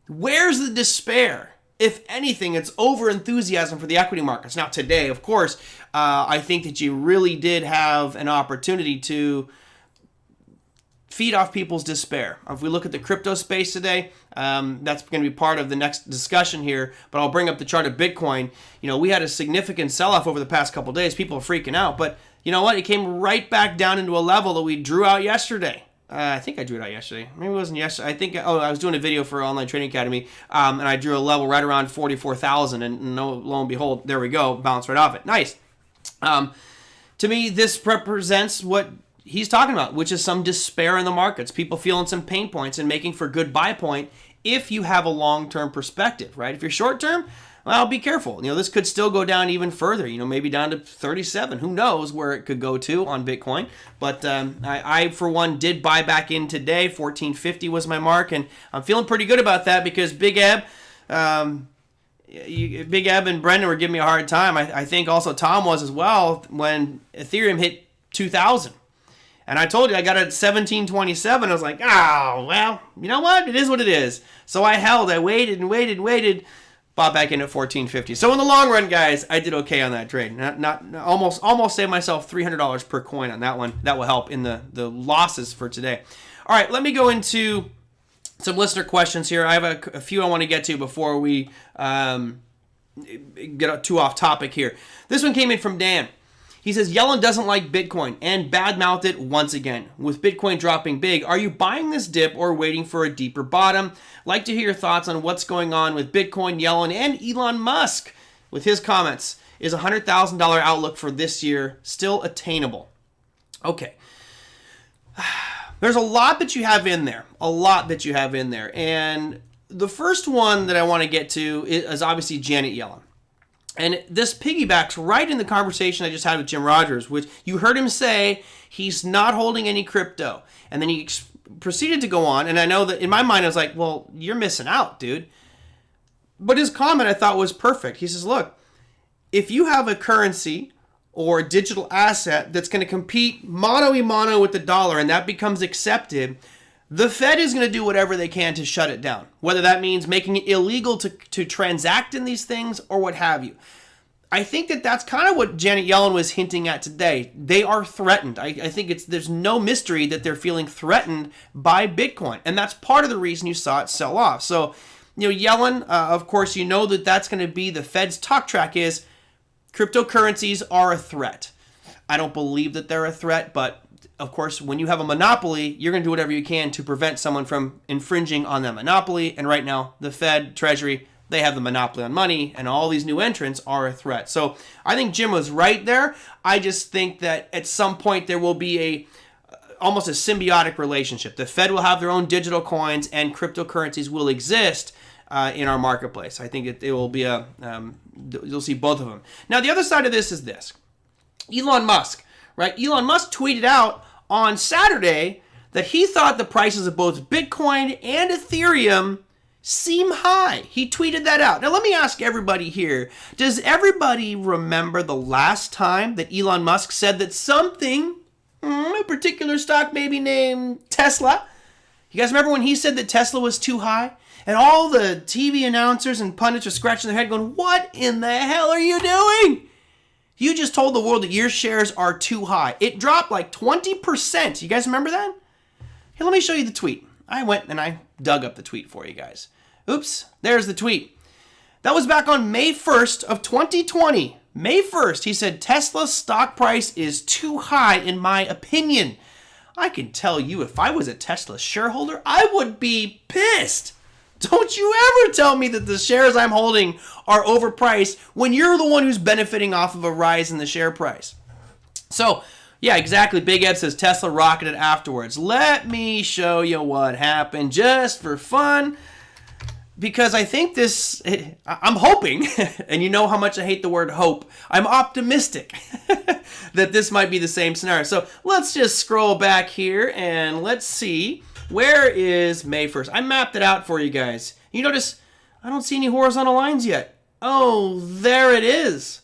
where's the despair? If anything, it's over-enthusiasm for the equity markets. Now, today, of course, I think that you really did have an opportunity to feed off people's despair. If we look at the crypto space today, that's going to be part of the next discussion here, but I'll bring up the chart of Bitcoin. We had a significant sell-off over the past couple of days. People are freaking out, but you know what? It came right back down into a level that we drew out yesterday. I think I drew it out yesterday. Maybe it wasn't yesterday. I was doing a video for Online Trading Academy, and I drew a level right around 44,000, and lo and behold, there we go, bounced right off it. Nice. To me, this represents what he's talking about, which is some despair in the markets, people feeling some pain points and making for good buy point if you have a long-term perspective, right? If you're short-term, well, be careful. This could still go down even further, maybe down to 37. Who knows where it could go to on Bitcoin. But I, for one, did buy back in today. 1450 was my mark, and I'm feeling pretty good about that because Big Eb and Brendan were giving me a hard time. I think also Tom was as well when Ethereum hit 2,000. And I told you I got it at 1727. I was like, well, you know what? It is what it is. So I held. I waited and waited and waited. Bought back in at 1450. So in the long run, guys, I did okay on that trade. Not almost saved myself $300 per coin on that one. That will help in the losses for today. All right, let me go into some listener questions here. I have a few I want to get to before we get too off topic here. This one came in from Dan. He says, Yellen doesn't like Bitcoin and badmouthed it once again. With Bitcoin dropping big, are you buying this dip or waiting for a deeper bottom? Like to hear your thoughts on what's going on with Bitcoin, Yellen, and Elon Musk. With his comments, is $100,000 outlook for this year still attainable? Okay. There's a lot that you have in there. And the first one that I want to get to is obviously Janet Yellen. And this piggybacks right in the conversation I just had with Jim Rogers, which you heard him say he's not holding any crypto. And then he proceeded to go on, and I know that in my mind I was like, well, you're missing out, dude. But his comment I thought was perfect. He says, look, if you have a currency or a digital asset that's going to compete mano a mano with the dollar and that becomes accepted, the Fed is going to do whatever they can to shut it down, whether that means making it illegal to transact in these things or what have you. I think that that's kind of what Janet Yellen was hinting at today. They are threatened. I think there's no mystery that they're feeling threatened by Bitcoin. And that's part of the reason you saw it sell off. So, Yellen, of course, that's going to be the Fed's talk track is cryptocurrencies are a threat. I don't believe that they're a threat, but of course, when you have a monopoly, you're going to do whatever you can to prevent someone from infringing on that monopoly. And right now, the Fed, Treasury, they have the monopoly on money, and all these new entrants are a threat. So I think Jim was right there. I just think that at some point there will be almost a symbiotic relationship. The Fed will have their own digital coins, and cryptocurrencies will exist in our marketplace. I think it will be you'll see both of them. Now, the other side of this is this. Elon Musk, right? Elon Musk tweeted out on Saturday that he thought the prices of both Bitcoin and Ethereum seem high. He tweeted that out. Now, let me ask everybody here. Does everybody remember the last time that Elon Musk said that something, a particular stock maybe named Tesla, you guys remember when he said that Tesla was too high? And all the TV announcers and pundits are scratching their head going, what in the hell are you doing? You just told the world that your shares are too high. It dropped like 20%. You guys remember that? Hey, let me show you the tweet. I went and I dug up the tweet for you guys. Oops, there's the tweet. That was back on May 1st of 2020. May 1st, he said, Tesla's stock price is too high in my opinion. I can tell you, if I was a Tesla shareholder, I would be pissed. Don't you ever tell me that the shares I'm holding are overpriced when you're the one who's benefiting off of a rise in the share price. So, yeah, exactly. Big Ed says Tesla rocketed afterwards. Let me show you what happened just for fun. Because I think I'm hoping, and you know how much I hate the word hope, I'm optimistic that this might be the same scenario. So let's just scroll back here and let's see. Where is May 1st? I mapped it out for you guys. You notice I don't see any horizontal lines yet. Oh, there it is.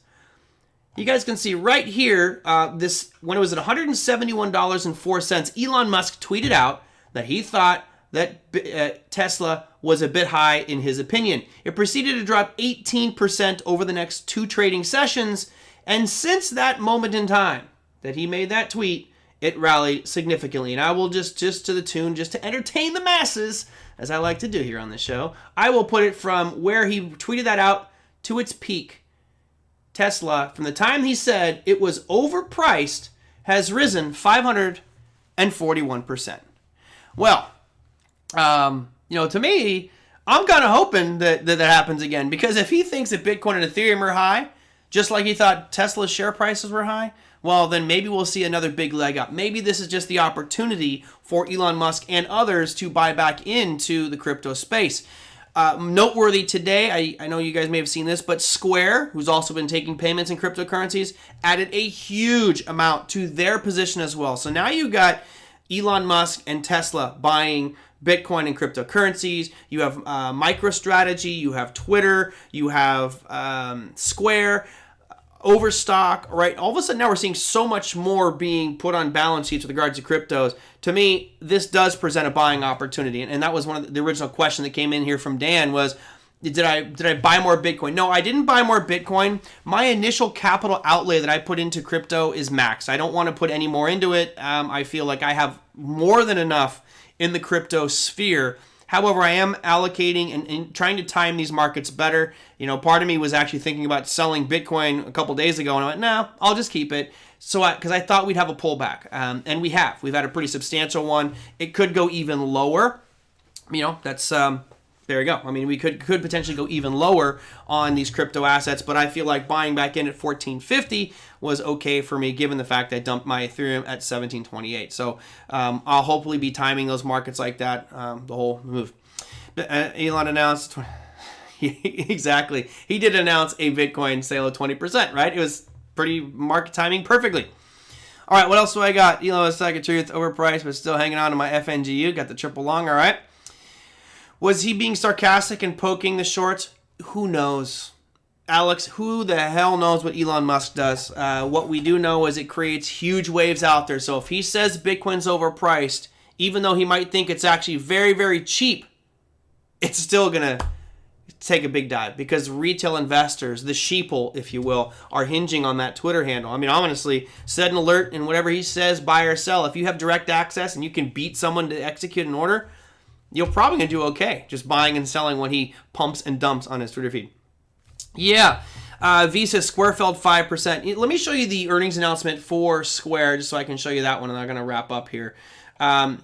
You guys can see right here, when it was at $171.04, Elon Musk tweeted out that he thought that Tesla was a bit high in his opinion. It proceeded to drop 18% over the next 2 trading sessions, and since that moment in time that he made that tweet, it rallied significantly. And I will just to the tune, just to entertain the masses, as I like to do here on the show, I will put it from where he tweeted that out to its peak. Tesla, from the time he said it was overpriced, has risen 541%. Well, to me, I'm kind of hoping that happens again, because if he thinks that Bitcoin and Ethereum are high, just like he thought Tesla's share prices were high, well, then maybe we'll see another big leg up. Maybe this is just the opportunity for Elon Musk and others to buy back into the crypto space. Noteworthy today, I know you guys may have seen this, but Square, who's also been taking payments in cryptocurrencies, added a huge amount to their position as well. So now you've got Elon Musk and Tesla buying Bitcoin and cryptocurrencies. You have MicroStrategy, you have Twitter, you have Square, Overstock, right? All of a sudden now we're seeing so much more being put on balance sheets with regards to cryptos. To me, this does present a buying opportunity. And that was one of the original question that came in here from Dan was, did I buy more Bitcoin? No, I didn't buy more Bitcoin. My initial capital outlay that I put into crypto is max. I don't want to put any more into it. I feel like I have more than enough in the crypto sphere. However, I am allocating and trying to time these markets better. Part of me was actually thinking about selling Bitcoin a couple days ago, and I went, no, I'll just keep it. So, because I thought we'd have a pullback, and we have. We've had a pretty substantial one. It could go even lower. That's there you go. I mean, we could potentially go even lower on these crypto assets, but I feel like buying back in at $14.50 was okay for me, given the fact I dumped my Ethereum at $17.28. So I'll hopefully be timing those markets like that the whole move. Elon announced, exactly, he did announce a Bitcoin sale of 20%, right? It was pretty market timing perfectly. All right, what else do I got? Elon Second Truth, overpriced, but still hanging on to my FNGU. Got the triple long, all right. Was he being sarcastic and poking the shorts? Who knows? Alex, who the hell knows what Elon Musk does? What we do know is it creates huge waves out there. So if he says Bitcoin's overpriced, even though he might think it's actually very, very cheap, it's still gonna take a big dive because retail investors, the sheeple, if you will, are hinging on that Twitter handle. I mean, honestly, set an alert and whatever he says, buy or sell. If you have direct access and you can beat someone to execute an order, you're probably going to do okay just buying and selling what he pumps and dumps on his Twitter feed. Yeah. Visa Square fell 5%. Let me show you the earnings announcement for Square just so I can show you that one, and I'm going to wrap up here.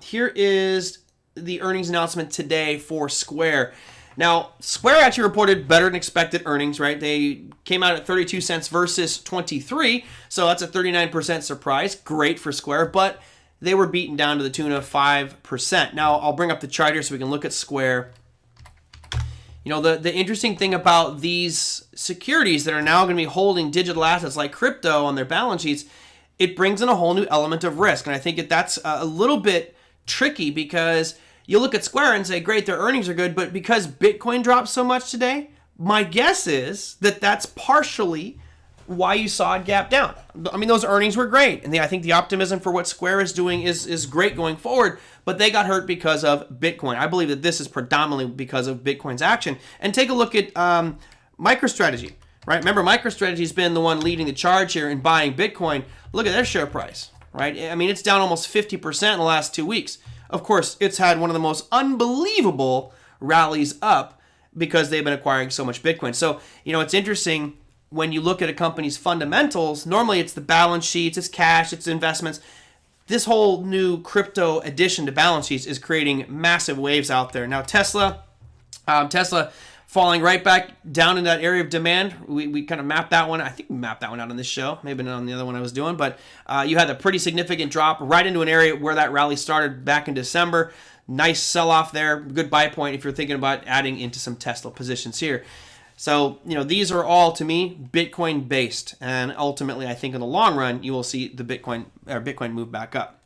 Here is the earnings announcement today for Square. Now, Square actually reported better than expected earnings, right? They came out at 32 cents versus 23, so that's a 39% surprise. Great for Square, but they were beaten down to the tune of 5%. Now, I'll bring up the chart here so we can look at Square. You know, the interesting thing about these securities that are now going to be holding digital assets like crypto on their balance sheets, it brings in a whole new element of risk. And I think that's a little bit tricky because you look at Square and say, great, their earnings are good, but because Bitcoin dropped so much today, my guess is that that's partially why you saw it gap down. I mean, those earnings were great, and I think the optimism for what Square is doing is great going forward, but they got hurt because of Bitcoin. I believe that this is predominantly because of Bitcoin's action. And take a look at MicroStrategy, right? Remember, MicroStrategy's been the one leading the charge here in buying Bitcoin. Look at their share price, right? I mean, it's down almost 50% in the last 2 weeks. Of course, it's had one of the most unbelievable rallies up because they've been acquiring so much Bitcoin. So, you know, it's interesting when you look at a company's fundamentals. Normally it's the balance sheets, it's cash, it's investments. This whole new crypto addition to balance sheets is creating massive waves out there. Now, Tesla falling right back down in that area of demand. We kind of mapped that one. I think we mapped that one out on this show, maybe not on the other one I was doing, but you had a pretty significant drop right into an area where that rally started back in December. Nice sell-off there. Good buy point if you're thinking about adding into some Tesla positions here. So, you know, these are all, to me, Bitcoin based. And ultimately, I think in the long run, you will see the Bitcoin move back up.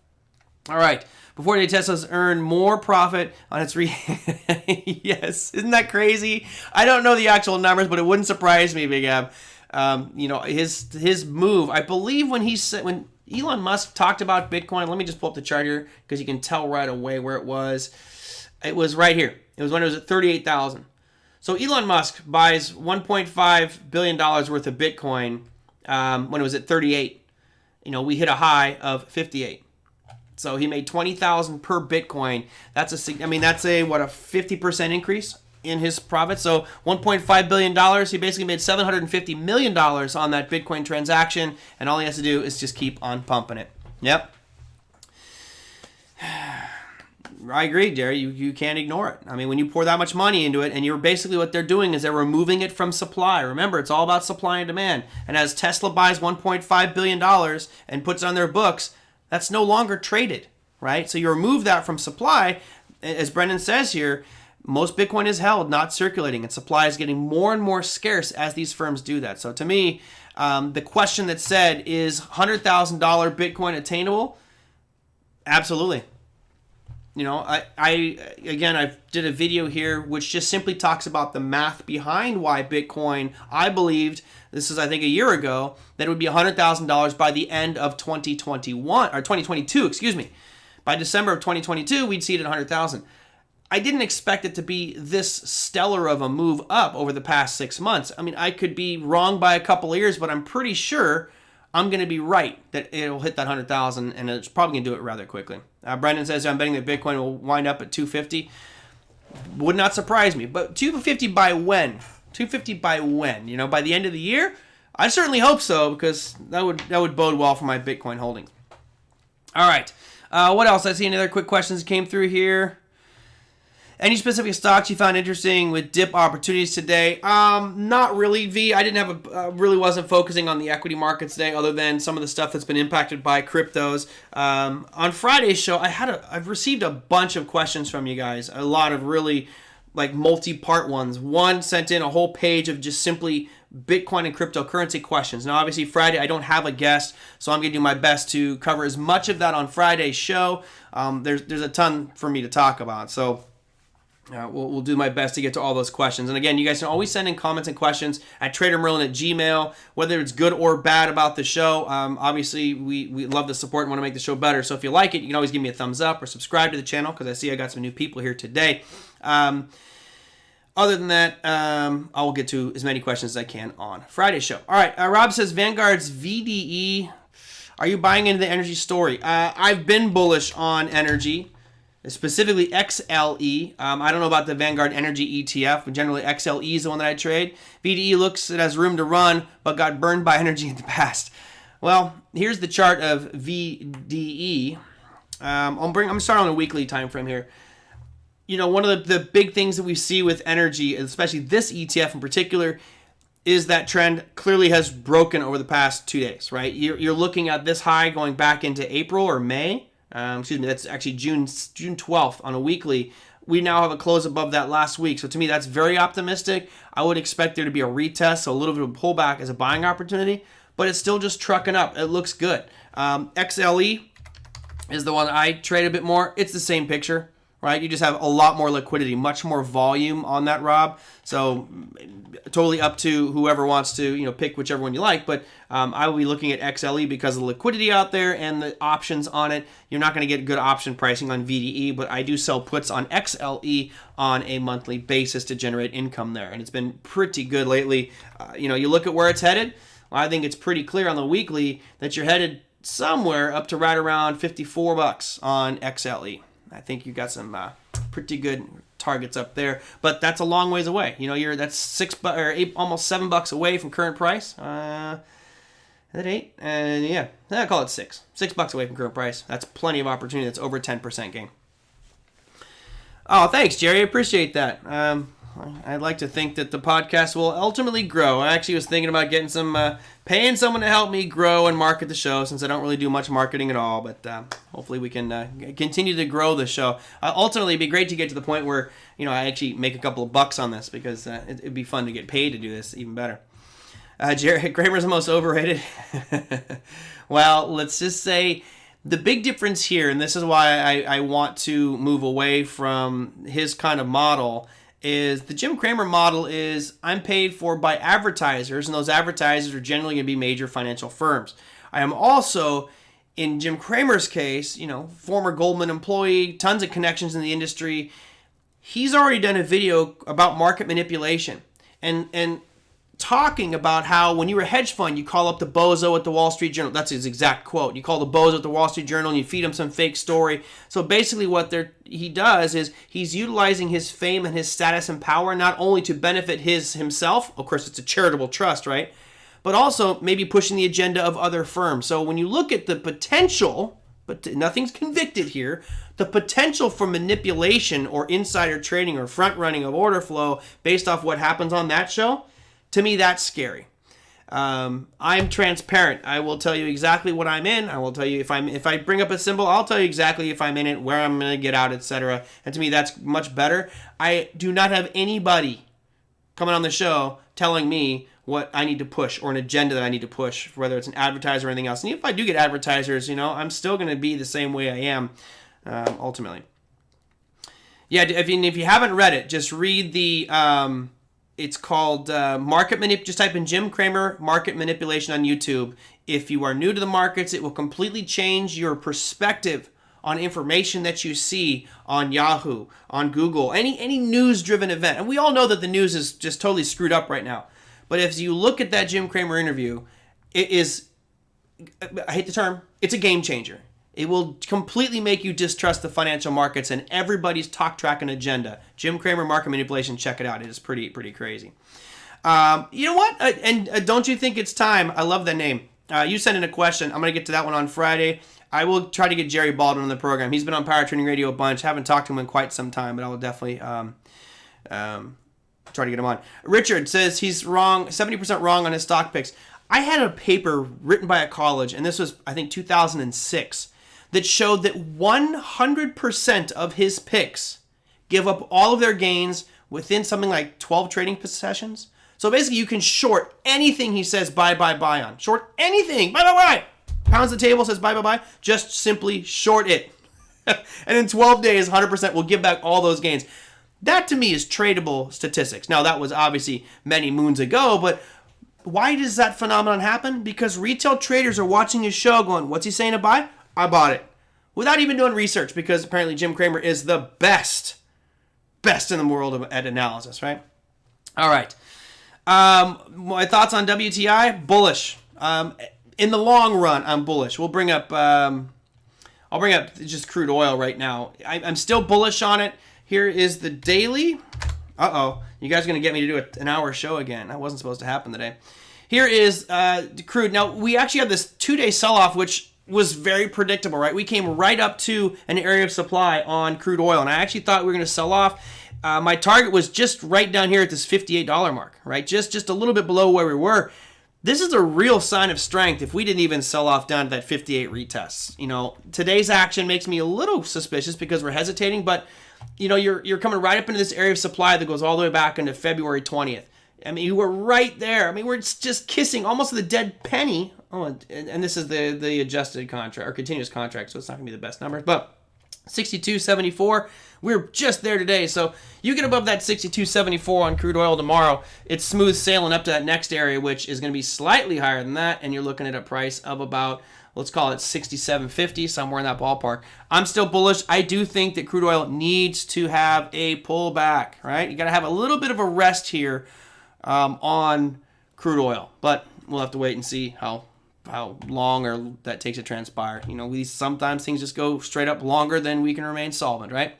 All right. Before today, Tesla's earned more profit on its Yes, isn't that crazy? I don't know the actual numbers, but it wouldn't surprise me, Big Ab. You know, his move, I believe when Elon Musk talked about Bitcoin, let me just pull up the chart here because you can tell right away where it was. It was right here. It was when it was at 38,000. So Elon Musk buys $1.5 billion worth of Bitcoin when it was at 38. You know, we hit a high of 58. So he made $20,000 per Bitcoin. That's a 50% increase in his profit. So $1.5 billion. He basically made $750 million on that Bitcoin transaction, and all he has to do is just keep on pumping it. Yep. I agree, Jerry. You can't ignore it. I mean, when you pour that much money into it, and you're basically what they're doing is they're removing it from supply. Remember, it's all about supply and demand. And as Tesla buys $1.5 billion and puts it on their books, that's no longer traded, right? So you remove that from supply. As Brendan says here, most Bitcoin is held, not circulating, and supply is getting more and more scarce as these firms do that. So to me, the question that said, is $100,000 Bitcoin attainable? Absolutely. You know, I did a video here which just simply talks about the math behind why Bitcoin, I believed, this is I think a year ago, that it would be $100,000 by the end of 2022, excuse me. By December of 2022, we'd see it at 100,000. I didn't expect it to be this stellar of a move up over the past 6 months. I mean, I could be wrong by a couple of years, but I'm pretty sure I'm going to be right that it'll hit that 100,000, and it's probably going to do it rather quickly. Brendan says, I'm betting that Bitcoin will wind up at 250. Would not surprise me. But 250 by when? 250 by when? You know, by the end of the year? I certainly hope so, because that would bode well for my Bitcoin holdings. All right. What else? I see any other quick questions that came through here. Any specific stocks you found interesting with dip opportunities today? Not really, V. I didn't have really wasn't focusing on the equity markets today, other than some of the stuff that's been impacted by cryptos. On Friday's show, I've received a bunch of questions from you guys. A lot of really like multi-part ones. One sent in a whole page of just simply Bitcoin and cryptocurrency questions. Now, obviously, Friday I don't have a guest, so I'm going to do my best to cover as much of that on Friday's show. There's a ton for me to talk about, so. We'll do my best to get to all those questions. And again, you guys can always send in comments and questions at TraderMerlin@gmail.com, whether it's good or bad about the show. Obviously, we love the support and want to make the show better. So if you like it, you can always give me a thumbs up or subscribe to the channel, because I see I got some new people here today. Other than that, I will get to as many questions as I can on Friday's show. All right, Rob says, Vanguard's VDE, are you buying into the energy story? I've been bullish on energy, specifically XLE. I don't know about the Vanguard Energy ETF, but generally XLE is the one that I trade. VDE looks it has room to run, but got burned by energy in the past. Well, here's the chart of VDE. I'm starting on a weekly time frame here. One of the big things that we see with energy, especially this ETF in particular, is that trend clearly has broken over the past 2 days, right? You're looking at this high going back into April or May. That's actually June 12th on a weekly. We now have a close above that last week. So to me, that's very optimistic. I would expect there to be a retest, so a little bit of a pullback as a buying opportunity, but it's still just trucking up. It looks good. XLE is the one I trade a bit more. It's the same picture. Right, you just have a lot more liquidity, much more volume on that, Rob. So totally up to whoever wants to, pick whichever one you like. But I will be looking at XLE because of the liquidity out there and the options on it. You're not going to get good option pricing on VDE, but I do sell puts on XLE on a monthly basis to generate income there, and it's been pretty good lately. You look at where it's headed. Well, I think it's pretty clear on the weekly that you're headed somewhere up to right around $54 on XLE. I think you got some pretty good targets up there, but that's a long ways away. That's almost $7 away from current price. Is that $8? And yeah, I call it $6. $6 away from current price. That's plenty of opportunity. That's over 10% gain. Oh, thanks, Jerry. I appreciate that. I'd like to think that the podcast will ultimately grow. I actually was thinking about getting paying someone to help me grow and market the show, since I don't really do much marketing at all. But hopefully we can continue to grow the show. Ultimately, it'd be great to get to the point where I actually make a couple of bucks on this, because it'd be fun to get paid to do this. Even better. Jerry, Kramer's the most overrated. Well, let's just say the big difference here, and this is why I want to move away from his kind of model, is the Jim Cramer model is I'm paid for by advertisers, and those advertisers are generally going to be major financial firms. I am also, in Jim Cramer's case, former Goldman employee, tons of connections in the industry. He's already done a video about market manipulation and talking about how when you're a hedge fund, you call up the bozo at the Wall Street Journal. That's his exact quote. You call the bozo at the Wall Street Journal and you feed him some fake story. So basically what he does is he's utilizing his fame and his status and power not only to benefit himself, of course it's a charitable trust, right? But also maybe pushing the agenda of other firms. So when you look at the potential, but nothing's convicted here, the potential for manipulation or insider trading or front running of order flow based off what happens on that show, to me, that's scary. I'm transparent. I will tell you exactly what I'm in. I will tell you if I bring up a symbol, I'll tell you exactly if I'm in it, where I'm going to get out, etc. And to me, that's much better. I do not have anybody coming on the show telling me what I need to push or an agenda that I need to push, whether it's an advertiser or anything else. And if I do get advertisers, I'm still going to be the same way I am ultimately. Yeah, if you haven't read it, just read the... It's called Market Manip. Just type in Jim Cramer Market Manipulation on YouTube. If you are new to the markets, it will completely change your perspective on information that you see on Yahoo, on Google, any news-driven event. And we all know that the news is just totally screwed up right now. But if you look at that Jim Cramer interview, it is, I hate the term, it's a game changer. It will completely make you distrust the financial markets and everybody's talk track and agenda. Jim Cramer Market Manipulation, check it out. It is pretty crazy. You know what? Don't you think it's time? I love that name. You sent in a question. I'm going to get to that one on Friday. I will try to get Jerry Baldwin on the program. He's been on Power Trading Radio a bunch. Haven't talked to him in quite some time, but I will definitely try to get him on. Richard says he's wrong, 70% wrong on his stock picks. I had a paper written by a college, and this was, I think, 2006, that showed that 100% of his picks give up all of their gains within something like 12 trading sessions. So basically you can short anything he says buy on. Short anything, buy. Pounds the table, says buy. Just simply short it. And in 12 days, 100% will give back all those gains. That to me is tradable statistics. Now that was obviously many moons ago, but why does that phenomenon happen? Because retail traders are watching his show going, what's he saying to buy? I bought it. Without even doing research, because apparently Jim Cramer is the best best in the world at analysis, right? All right. My thoughts on WTI? Bullish. In the long run, I'm bullish. I'll bring up just crude oil right now. I'm still bullish on it. Here is the daily. You guys are going to get me to do an hour show again. That wasn't supposed to happen today. Here is crude. Now, we actually had this 2-day sell-off, which was very predictable, right? We came right up to an area of supply on crude oil, and I actually thought we were going to sell off. My target was just right down here at this $58 mark, right? Just a little bit below where we were. This is a real sign of strength if we didn't even sell off down to that 58 retest. Today's action makes me a little suspicious because we're hesitating, but you're coming right up into this area of supply that goes all the way back into February 20th. I mean, we're right there. I mean, we're just kissing almost the dead penny. Oh, and this is the adjusted contract or continuous contract, so it's not going to be the best numbers, but 62.74. We're just there today. So you get above that 62.74 on crude oil tomorrow, it's smooth sailing up to that next area, which is going to be slightly higher than that, and you're looking at a price of about, let's call it 67.50, somewhere in that ballpark. I'm still bullish. I do think that crude oil needs to have a pullback, right? You got to have a little bit of a rest here on crude oil, but we'll have to wait and see how long or that takes to transpire. Sometimes things just go straight up longer than we can remain solvent, right?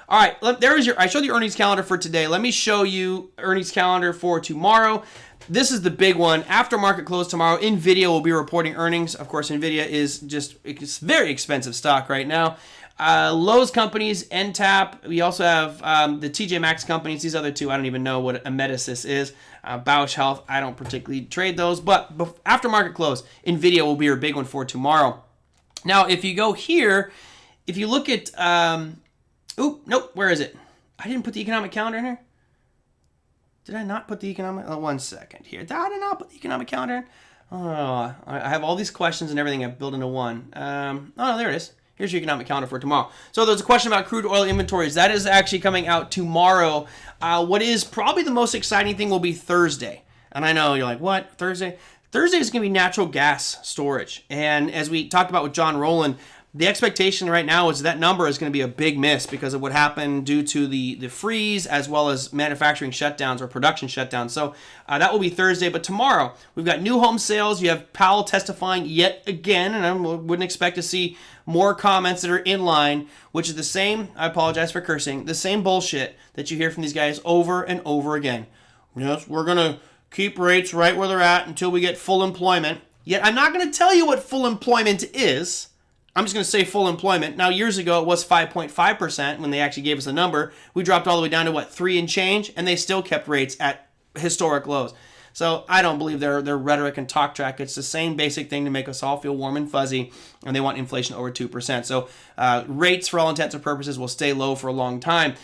All right, I showed you earnings calendar for today. Let me show you earnings calendar for tomorrow. This is the big one. After market close tomorrow, NVIDIA will be reporting earnings. Of course, NVIDIA is it's very expensive stock right now. Lowe's companies, NTAP. We also have the TJ Maxx companies. These other two, I don't even know what a Medicis is. Bausch Health, I don't particularly trade those. But after market close, NVIDIA will be your big one for tomorrow. Now, if you go here, if you look at... nope, where is it? I didn't put the economic calendar in here. Did I not put the economic... Oh, 1 second here. Did I not put the economic calendar in? Oh, I have all these questions and everything I've built into one. There it is. Here's your economic calendar for tomorrow. So there's a question about crude oil inventories. That is actually coming out tomorrow. What is probably the most exciting thing will be Thursday. And I know you're like, what? Thursday? Thursday is going to be natural gas storage. And as we talked about with John Rowland, the expectation right now is that number is going to be a big miss because of what happened due to the freeze as well as manufacturing shutdowns or production shutdowns. So that will be Thursday. But tomorrow, we've got new home sales. You have Powell testifying yet again, and I wouldn't expect to see more comments that are in line, which is the same, I apologize for cursing, the same bullshit that you hear from these guys over and over again. Yes, we're going to keep rates right where they're at until we get full employment. Yet I'm not going to tell you what full employment is. I'm just going to say full employment. Now, years ago, it was 5.5% when they actually gave us a number. We dropped all the way down to, 3 and change, and they still kept rates at historic lows. So I don't believe their rhetoric and talk track. It's the same basic thing to make us all feel warm and fuzzy, and they want inflation over 2%. So rates, for all intents and purposes, will stay low for a long time.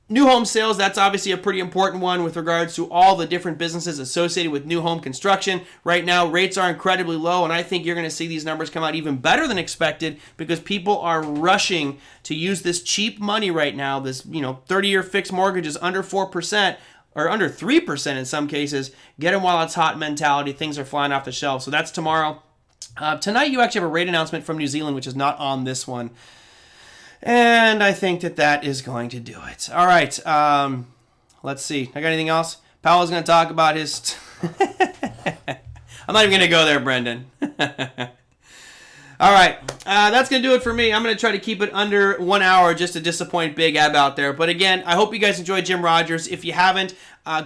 New home sales, that's obviously a pretty important one with regards to all the different businesses associated with new home construction. Right now, rates are incredibly low, and I think you're going to see these numbers come out even better than expected because people are rushing to use this cheap money right now, this 30-year fixed mortgages under 4%, or under 3% in some cases. Get them while it's hot mentality. Things are flying off the shelf. So that's tomorrow. Tonight, you actually have a rate announcement from New Zealand, which is not on this one. And I think that is going to do it. All right. Let's see. I got anything else? Powell's going to talk about his... I'm not even going to go there, Brendan. All right. That's going to do it for me. I'm going to try to keep it under 1 hour just to disappoint Big Ab out there. But again, I hope you guys enjoyed Jim Rogers. If you haven't,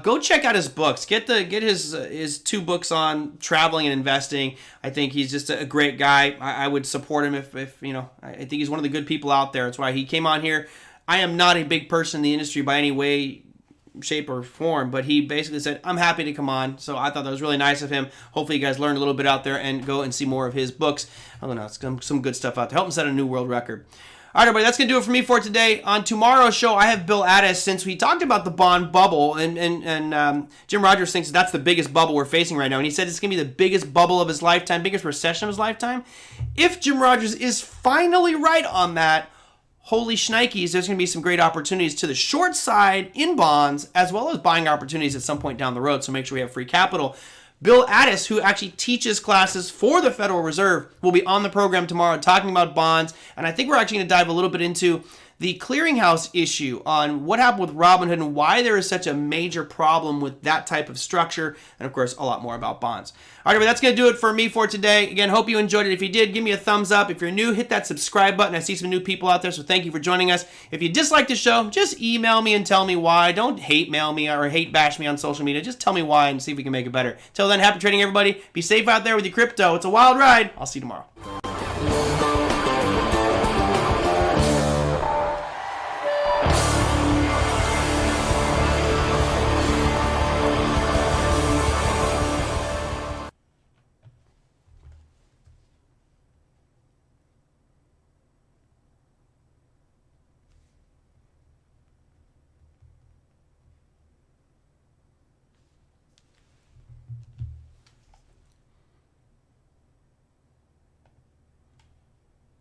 go check out his books. Get his 2 books on traveling and investing. I think he's just a great guy. I would support him if I think he's one of the good people out there. That's why he came on here. I am not a big person in the industry by any way, shape, or form, but he basically said, I'm happy to come on. So I thought that was really nice of him. Hopefully you guys learned a little bit out there and go and see more of his books. I don't know, it's some good stuff out there. Help him set a new world record. All right, everybody, that's going to do it for me for today. On tomorrow's show, I have Bill Addis. Since we talked about the bond bubble, and Jim Rogers thinks that's the biggest bubble we're facing right now, and he said it's going to be the biggest bubble of his lifetime, biggest recession of his lifetime. If Jim Rogers is finally right on that, holy shnikes, there's going to be some great opportunities to the short side in bonds, as well as buying opportunities at some point down the road, so make sure we have free capital. Bill Addis, who actually teaches classes for the Federal Reserve, will be on the program tomorrow talking about bonds, and I think we're actually going to dive a little bit into the clearinghouse issue on what happened with Robinhood and why there is such a major problem with that type of structure, and of course, a lot more about bonds. All right, everybody, that's going to do it for me for today. Again, hope you enjoyed it. If you did, give me a thumbs up. If you're new, hit that subscribe button. I see some new people out there, so thank you for joining us. If you dislike the show, just email me and tell me why. Don't hate mail me or hate bash me on social media. Just tell me why and see if we can make it better. Till then, happy trading, everybody. Be safe out there with your crypto. It's a wild ride. I'll see you tomorrow.